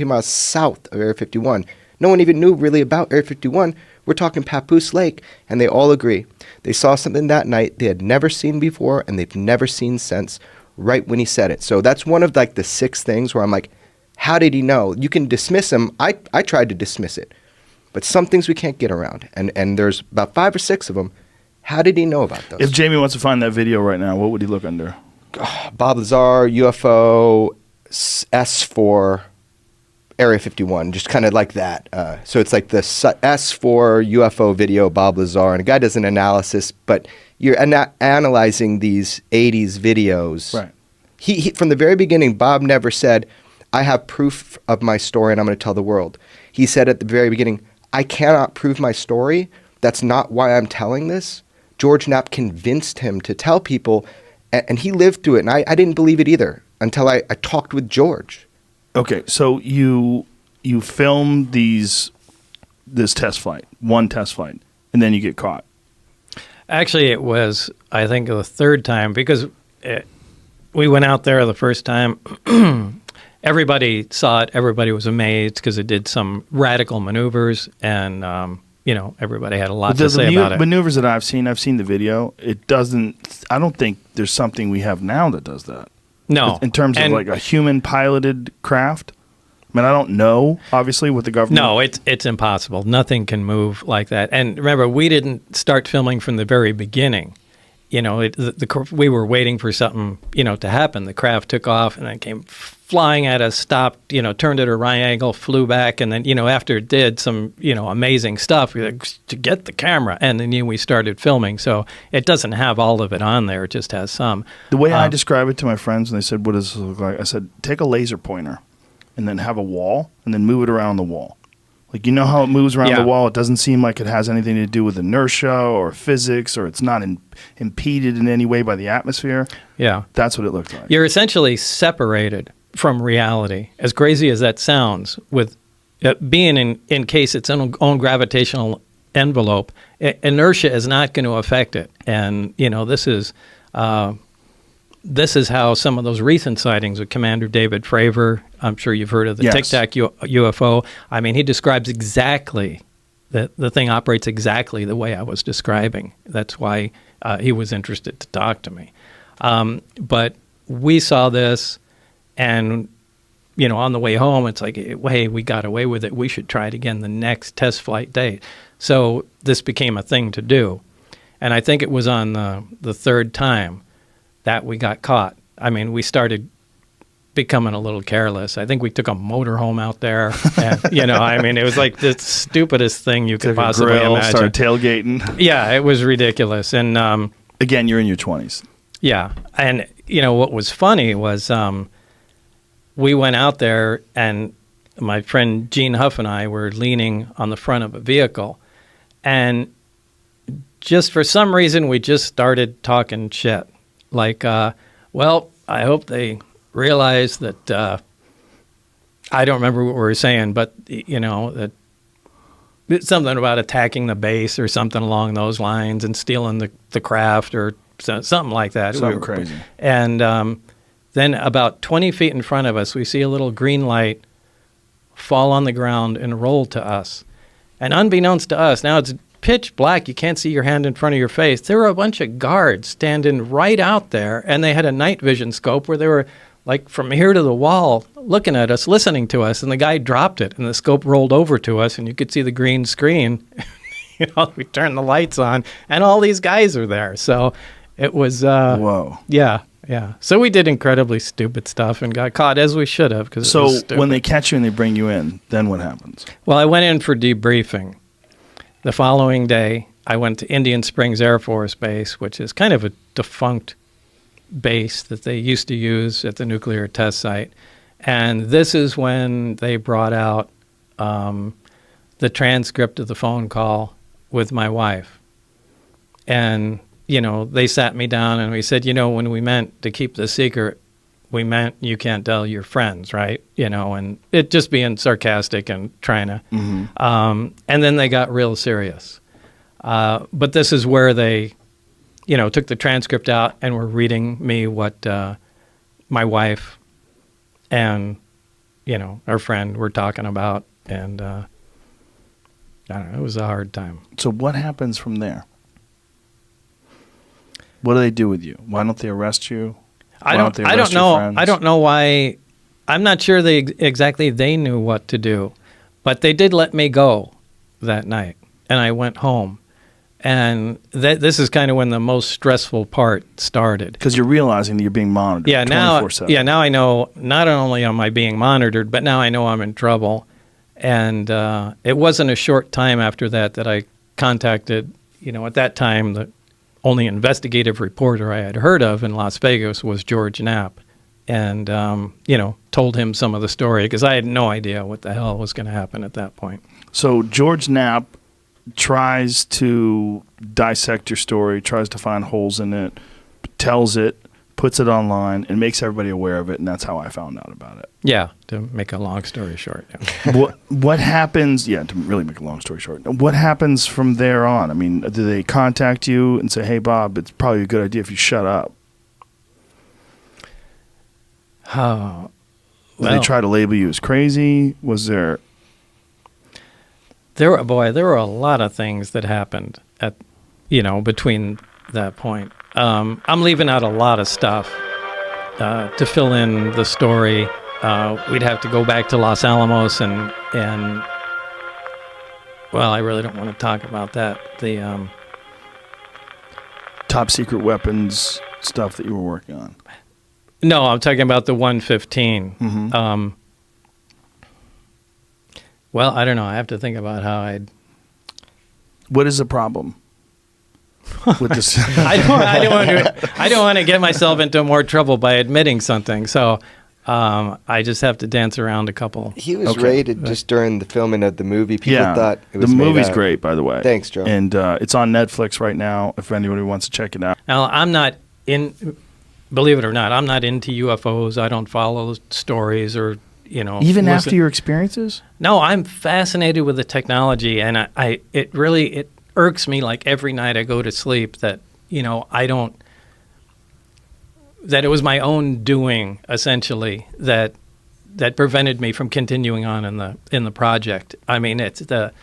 miles south of Area 51. No one even knew really about Area 51. We're talking Papoose Lake, and they all agree. They saw something that night they had never seen before, and they've never seen since, right when he said it. So that's one of the 6 things where I'm like, how did he know? You can dismiss him. I tried to dismiss it. But some things we can't get around, and there's about 5 or 6 of them. How did he know about those? If Jamie wants to find that video right now, what would he look under? Bob Lazar, UFO, S4, Area 51, just kind of like that. So it's like the S4 UFO video, Bob Lazar, and a guy does an analysis, but you're analyzing these 80s videos. Right. He from the very beginning, Bob never said, I have proof of my story and I'm going to tell the world. He said at the very beginning, I cannot prove my story. That's not why I'm telling this. George Knapp convinced him to tell people, And he lived through it, and I didn't believe it either until I talked with George. Okay, so you film this test flight, one test flight, and then you get caught. Actually, it was, I think, the third time, because we went out there the first time. Everybody saw it. Everybody was amazed because it did some radical maneuvers, and everybody had a lot to say about it. Maneuvers that I've seen the video. It doesn't. I don't think there's something we have now that does that. No, in terms of like a human piloted craft. I mean, I don't know, obviously, with the government. No, it's impossible. Nothing can move like that. And remember, we didn't start filming from the very beginning. We were waiting for something, to happen. The craft took off and then came flying at us, stopped, turned at a right angle, flew back, and then, after it did some, amazing stuff, we like, to get the camera, and then we started filming. So it doesn't have all of it on there; it just has some. The way I describe it to my friends, and they said, "What does this look like?" I said, "Take a laser pointer, and then have a wall, and then move it around the wall." Like, how it moves around the wall? It doesn't seem like it has anything to do with inertia or physics, or it's not impeded in any way by the atmosphere. Yeah. That's what it looked like. You're essentially separated from reality, as crazy as that sounds, with being encased its own gravitational envelope. Inertia is not going to affect it. And, this is how some of those recent sightings with Commander David Fravor, I'm sure you've heard of the Tic Tac UFO. I mean, he describes exactly, the thing operates exactly the way I was describing. That's why he was interested to talk to me. But we saw this, and, on the way home, it's like, hey, we got away with it. We should try it again the next test flight date. So this became a thing to do. And I think it was on the third time that we got caught. I mean, we started becoming a little careless. I think we took a motorhome out there. And, it was like the stupidest thing you could possibly imagine. Started tailgating. Yeah, it was ridiculous. And again, you're in your 20s. Yeah. And, what was funny was we went out there, and my friend Gene Huff and I were leaning on the front of a vehicle. And just for some reason, we just started talking shit. Like, well, I hope they realize that, I don't remember what we were saying, but, that it's something about attacking the base or something along those lines and stealing the craft or something like that. Something crazy. And then about 20 feet in front of us, we see a little green light fall on the ground and roll to us. And unbeknownst to us, now it's pitch black, you can't see your hand in front of your face. There were a bunch of guards standing right out there, and they had a night vision scope where they were like from here to the wall looking at us, listening to us, and the guy dropped it, and the scope rolled over to us, and you could see the green screen. We turned the lights on, and all these guys are there. So it was whoa. Yeah. So we did incredibly stupid stuff and got caught, as we should have. So when they catch you and they bring you in, then what happens? Well, I went in for debriefing. The following day, I went to Indian Springs Air Force Base, which is kind of a defunct base that they used to use at the nuclear test site. And this is when they brought out the transcript of the phone call with my wife. And, they sat me down and we said, when we meant to keep the secret, we meant you can't tell your friends, right? And it just being sarcastic and trying to. Mm-hmm. And then they got real serious. But this is where they, took the transcript out and were reading me what my wife and, our friend were talking about. And I don't know, it was a hard time. So what happens from there? What do they do with you? Why don't they arrest you? I don't know. I don't know why. I'm not sure they knew what to do, but they did let me go that night, and I went home. And this is kind of when the most stressful part started. Because you're realizing that you're being monitored 24/7. Now I know not only am I being monitored, but now I know I'm in trouble. And it wasn't a short time after that I contacted, at that time, the only investigative reporter I had heard of in Las Vegas was George Knapp. And, told him some of the story because I had no idea what the hell was going to happen at that point. So George Knapp tries to dissect your story, tries to find holes in it, tells it puts it online, and makes everybody aware of it, and that's how I found out about it. Yeah, to make a long story short. Yeah. What happens? Yeah, to really make a long story short, what happens from there on? I mean, do they contact you and say, "Hey, Bob, it's probably a good idea if you shut up"? Oh, Did they try to label you as crazy? Was there? There were a lot of things that happened at, between that point. I'm leaving out a lot of stuff to fill in the story. We'd have to go back to Los Alamos and well, I really don't want to talk about that. The Top secret weapons stuff that you were working on. No, I'm talking about the 115. Mm-hmm. Well, I don't know. I have to think about how I'd. What is the problem with this? I don't want to get myself into more trouble by admitting something. So I just have to dance around a couple. He was rated just during the filming of the movie. People thought it was the movie's great, by the way. Thanks, Joe. And it's on Netflix right now. If anybody wants to check it out. Now, I'm not in. Believe it or not, I'm not into UFOs. I don't follow stories or. Even after your experiences? No, I'm fascinated with the technology, and it irks me like every night I go to sleep that that it was my own doing essentially that prevented me from continuing on in the project. I mean, it's that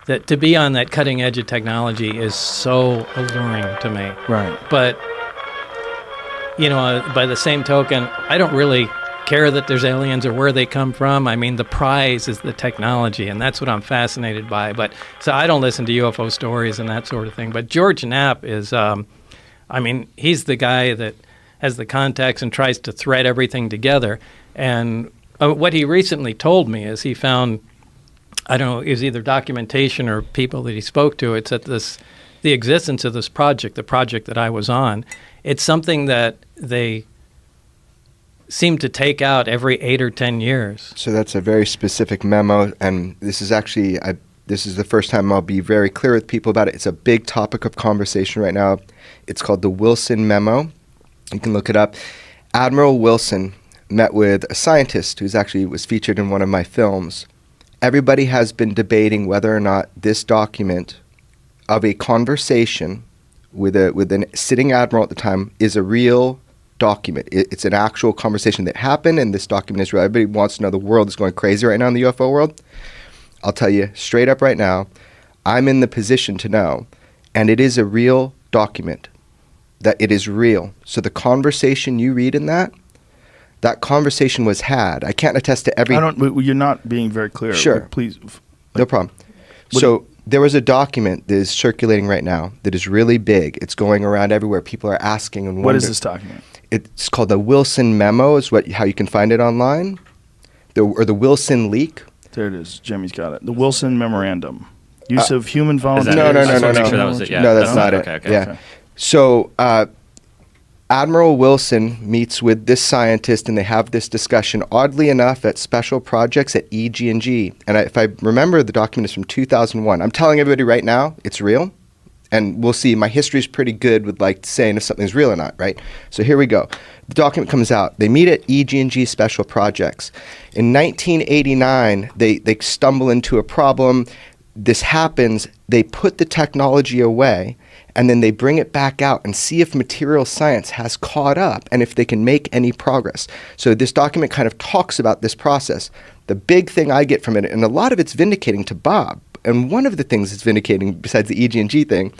to be on that cutting edge of technology is so alluring to me. Right. But by the same token, I don't really care that there's aliens or where they come from. I mean, the prize is the technology, and that's what I'm fascinated by. But so I don't listen to UFO stories and that sort of thing. But George Knapp is, he's the guy that has the contacts and tries to thread everything together. And what he recently told me is he found, I don't know, it was either documentation or people that he spoke to. It's that the existence of this project, the project that I was on, it's something that they seem to take out every 8 or 10 years. So that's a very specific memo, and this is actually, this is the first time I'll be very clear with people about it. It's a big topic of conversation right now. It's called the Wilson Memo. You can look it up. Admiral Wilson met with a scientist who's actually was featured in one of my films. Everybody has been debating whether or not this document of a conversation with a sitting admiral at the time is a real document. It's an actual conversation that happened, and this document is real. Everybody wants to know. The world is going crazy right now in the UFO world. I'll tell you straight up right now, I'm in the position to know, and it is a real document, that it is real. So the conversation you read in that conversation was had. I can't attest to every... You're not being very clear. Sure. Please. No problem. So there was a document that is circulating right now that is really big. It's going around everywhere. People are asking and wondering. What is this document? It's called the Wilson Memo, is how you can find it online, or the Wilson Leak. There it is. Jimmy's got it. The Wilson Memorandum. Use of human volunteers. No. I just wanted to make sure that was it. Yeah. No, that's not it. Okay. Yeah. So Admiral Wilson meets with this scientist, and they have this discussion, oddly enough, at special projects at EG&G. And if I remember, the document is from 2001. I'm telling everybody right now, it's real. And we'll see. My history is pretty good with saying if something's real or not, right? So here we go. The document comes out. They meet at EG&G Special Projects. In 1989, they stumble into a problem. This happens. They put the technology away, and then they bring it back out and see if material science has caught up and if they can make any progress. So this document kind of talks about this process. The big thing I get from it, and a lot of it's vindicating to Bob, and one of the things it's vindicating, besides the EG&G thing,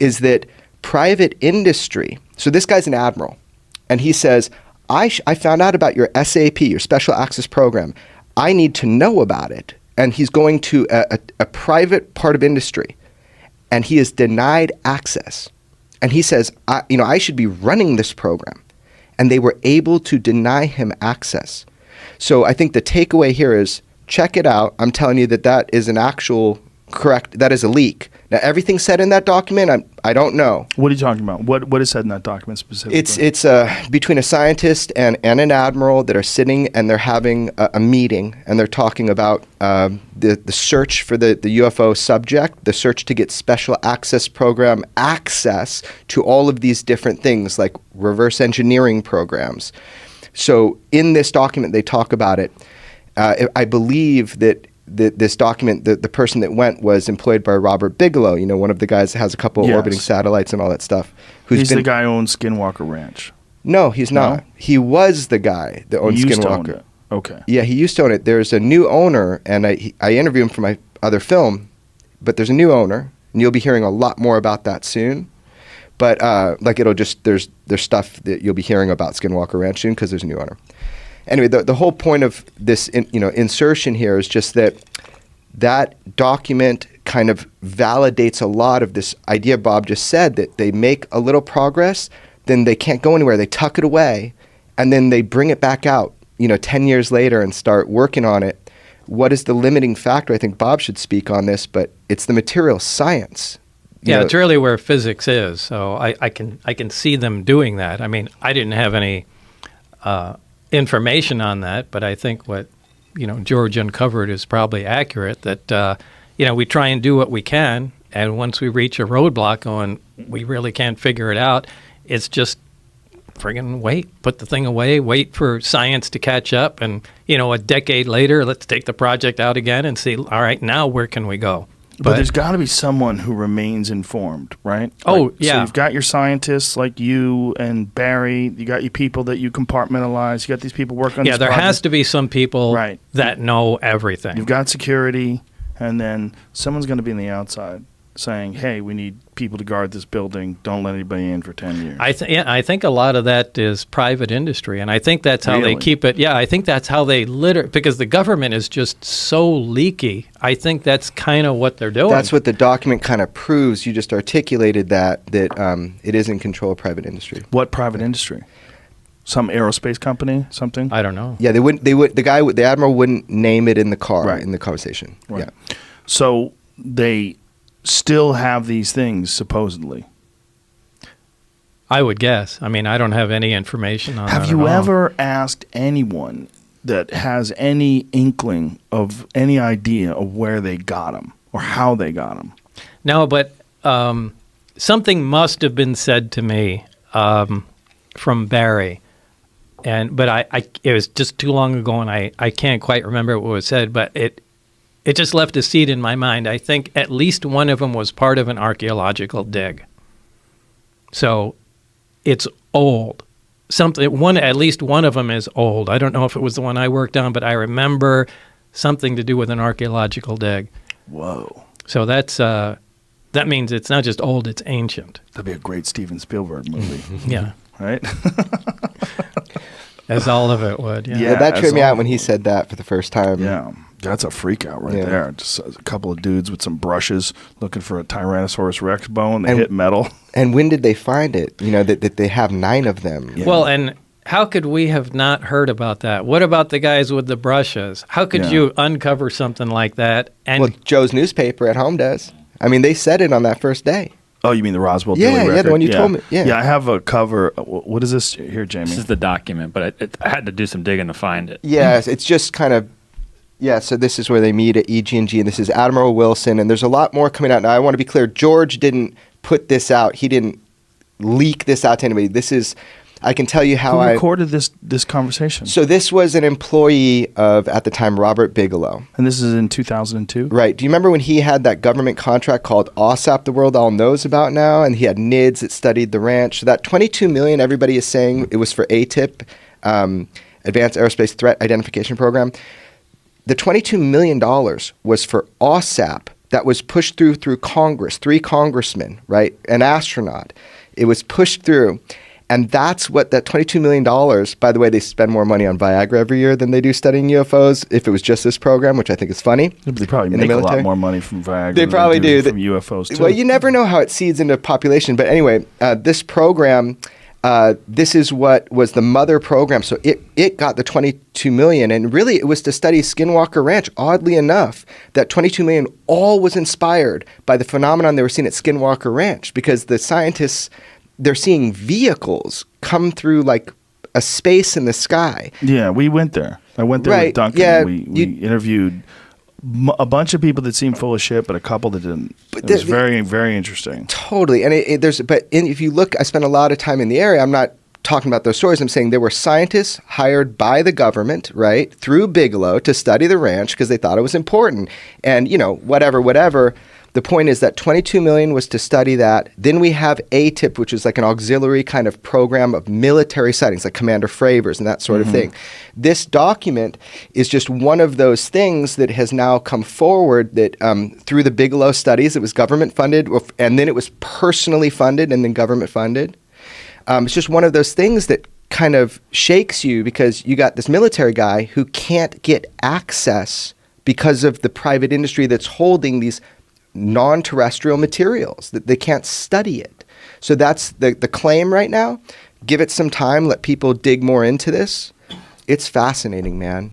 is that private industry, so this guy's an admiral, and he says, I found out about your SAP, your Special Access Program. I need to know about it. And he's going to a private part of industry, and he is denied access. And he says, I should be running this program. And they were able to deny him access. So I think the takeaway here is, check it out. I'm telling you that is an actual correct, that is a leak. Now, everything said in that document, I don't know. What are you talking about? What is said in that document specifically? It's between a scientist and an admiral that are sitting and they're having a meeting, and they're talking about the search for the UFO subject, the search to get special access program access to all of these different things like reverse engineering programs. So in this document, they talk about it. I believe that this document, the person that went was employed by Robert Bigelow, one of the guys that has a couple of orbiting satellites and all that stuff. He's the guy who owns Skinwalker Ranch. No, he's not. He was the guy that owned He used Skinwalker. to own it. Okay. Yeah, he used to own it. There's a new owner, and I interviewed him for my other film, but there's a new owner, and you'll be hearing a lot more about that soon. But there's stuff that you'll be hearing about Skinwalker Ranch soon because there's a new owner. Anyway, the whole point of this insertion here is just that document kind of validates a lot of this idea Bob just said, that they make a little progress, then they can't go anywhere. They tuck it away, and then they bring it back out, 10 years later and start working on it. What is the limiting factor? I think Bob should speak on this, but it's the material science. Yeah, it's really where physics is. So I can see them doing that. I mean, I didn't have any information on that, but I think what George uncovered is probably accurate. That we try and do what we can, and once we reach a roadblock, going, we really can't figure it out. It's just friggin' put the thing away, wait for science to catch up, and a decade later, let's take the project out again and see. All right, now where can we go? But there's got to be someone who remains informed, right? Oh, yeah. So you've got your scientists like you and Barry. You got your people that you compartmentalize. You got these people working on this there project. has to be some people that know everything. You've got security, and then someone's going to be on the outside saying, hey, we need people to guard this building. Don't let anybody in for 10 years. I think a lot of that is private industry, and I think that's how they keep it. Yeah, I think that's how they because the government is just so leaky. I think that's kind of what they're doing. That's what the document kind of proves. You just articulated that it is in control of private industry. What private industry? Some aerospace company, something? I don't know. Yeah, the admiral wouldn't name it in the in the conversation. Right. Yeah. So they still have these things, supposedly. I would guess. I mean, I don't have any information on that. Have you ever asked anyone that has any inkling of any idea of where they got them or how they got them? No, but something must have been said to me from Barry. But it was just too long ago, and I can't quite remember what was said, but it just left a seed in my mind. I think at least one of them was part of an archaeological dig. So it's old. At least one of them is old. I don't know if it was the one I worked on, but I remember something to do with an archaeological dig. Whoa. So that means it's not just old, it's ancient. That'd be a great Steven Spielberg movie. Yeah. Right? As all of it would, yeah. Yeah, that tripped me out when he said that for the first time. Yeah. That's a freak out right there. Just a couple of dudes with some brushes looking for a Tyrannosaurus Rex bone. They hit metal. And when did they find it? That they have 9 of them. Yeah. Well, and how could we have not heard about that? What about the guys with the brushes? How could you uncover something like that? And Joe's newspaper at home does. I mean, they said it on that first day. Oh, you mean the Roswell Daily Record? Yeah, the one you told me. Yeah, I have a cover. What is this here, Jamie? This is the document, but I had to do some digging to find it. Yeah, it's just kind of... Yeah, so this is where they meet at EG&G, and this is Admiral Wilson, and there's a lot more coming out. Now, I want to be clear, George didn't put this out. He didn't leak this out to anybody. This is... I can tell you how Who recorded this conversation? So this was an employee of, at the time, Robert Bigelow. And this is in 2002? Right. Do you remember when he had that government contract called OSAP, the world all knows about now, and he had NIDS that studied the ranch? So that $22 million, everybody is saying it was for ATIP, Advanced Aerospace Threat Identification Program. The $22 million was for OSAP that was pushed through Congress, 3 congressmen, right, an astronaut. It was pushed through. And that's what that $22 million, by the way, they spend more money on Viagra every year than they do studying UFOs if it was just this program, which I think is funny. They probably make a lot more money from Viagra they probably than they do do from UFOs, too. Well, you never know how it seeds into population. But anyway, this program This is what was the mother program. So it got the 22 million, and really it was to study Skinwalker Ranch. Oddly enough, that 22 million all was inspired by the phenomenon they were seeing at Skinwalker Ranch, because the scientists, they're seeing vehicles come through like a space in the sky. Yeah, we went there. I went there Right, with Duncan. yeah, we interviewed a bunch of people that seemed full of shit, but a couple that didn't. It was very, very interesting. Totally. And if you look, I spent a lot of time in the area. I'm not talking about those stories. I'm saying there were scientists hired by the government, right, through Bigelow to study the ranch because they thought it was important. And, whatever. The point is that 22 million was to study that. Then we have ATIP, which is like an auxiliary kind of program of military sightings, like Commander Fravers and that sort of thing. This document is just one of those things that has now come forward that through the Bigelow studies, it was government funded, and then it was personally funded and then government funded. It's just one of those things that kind of shakes you, because you got this military guy who can't get access because of the private industry that's holding these non-terrestrial materials, that they can't study it. So that's the claim right now. Give it some time, let people dig more into this. It's fascinating, man.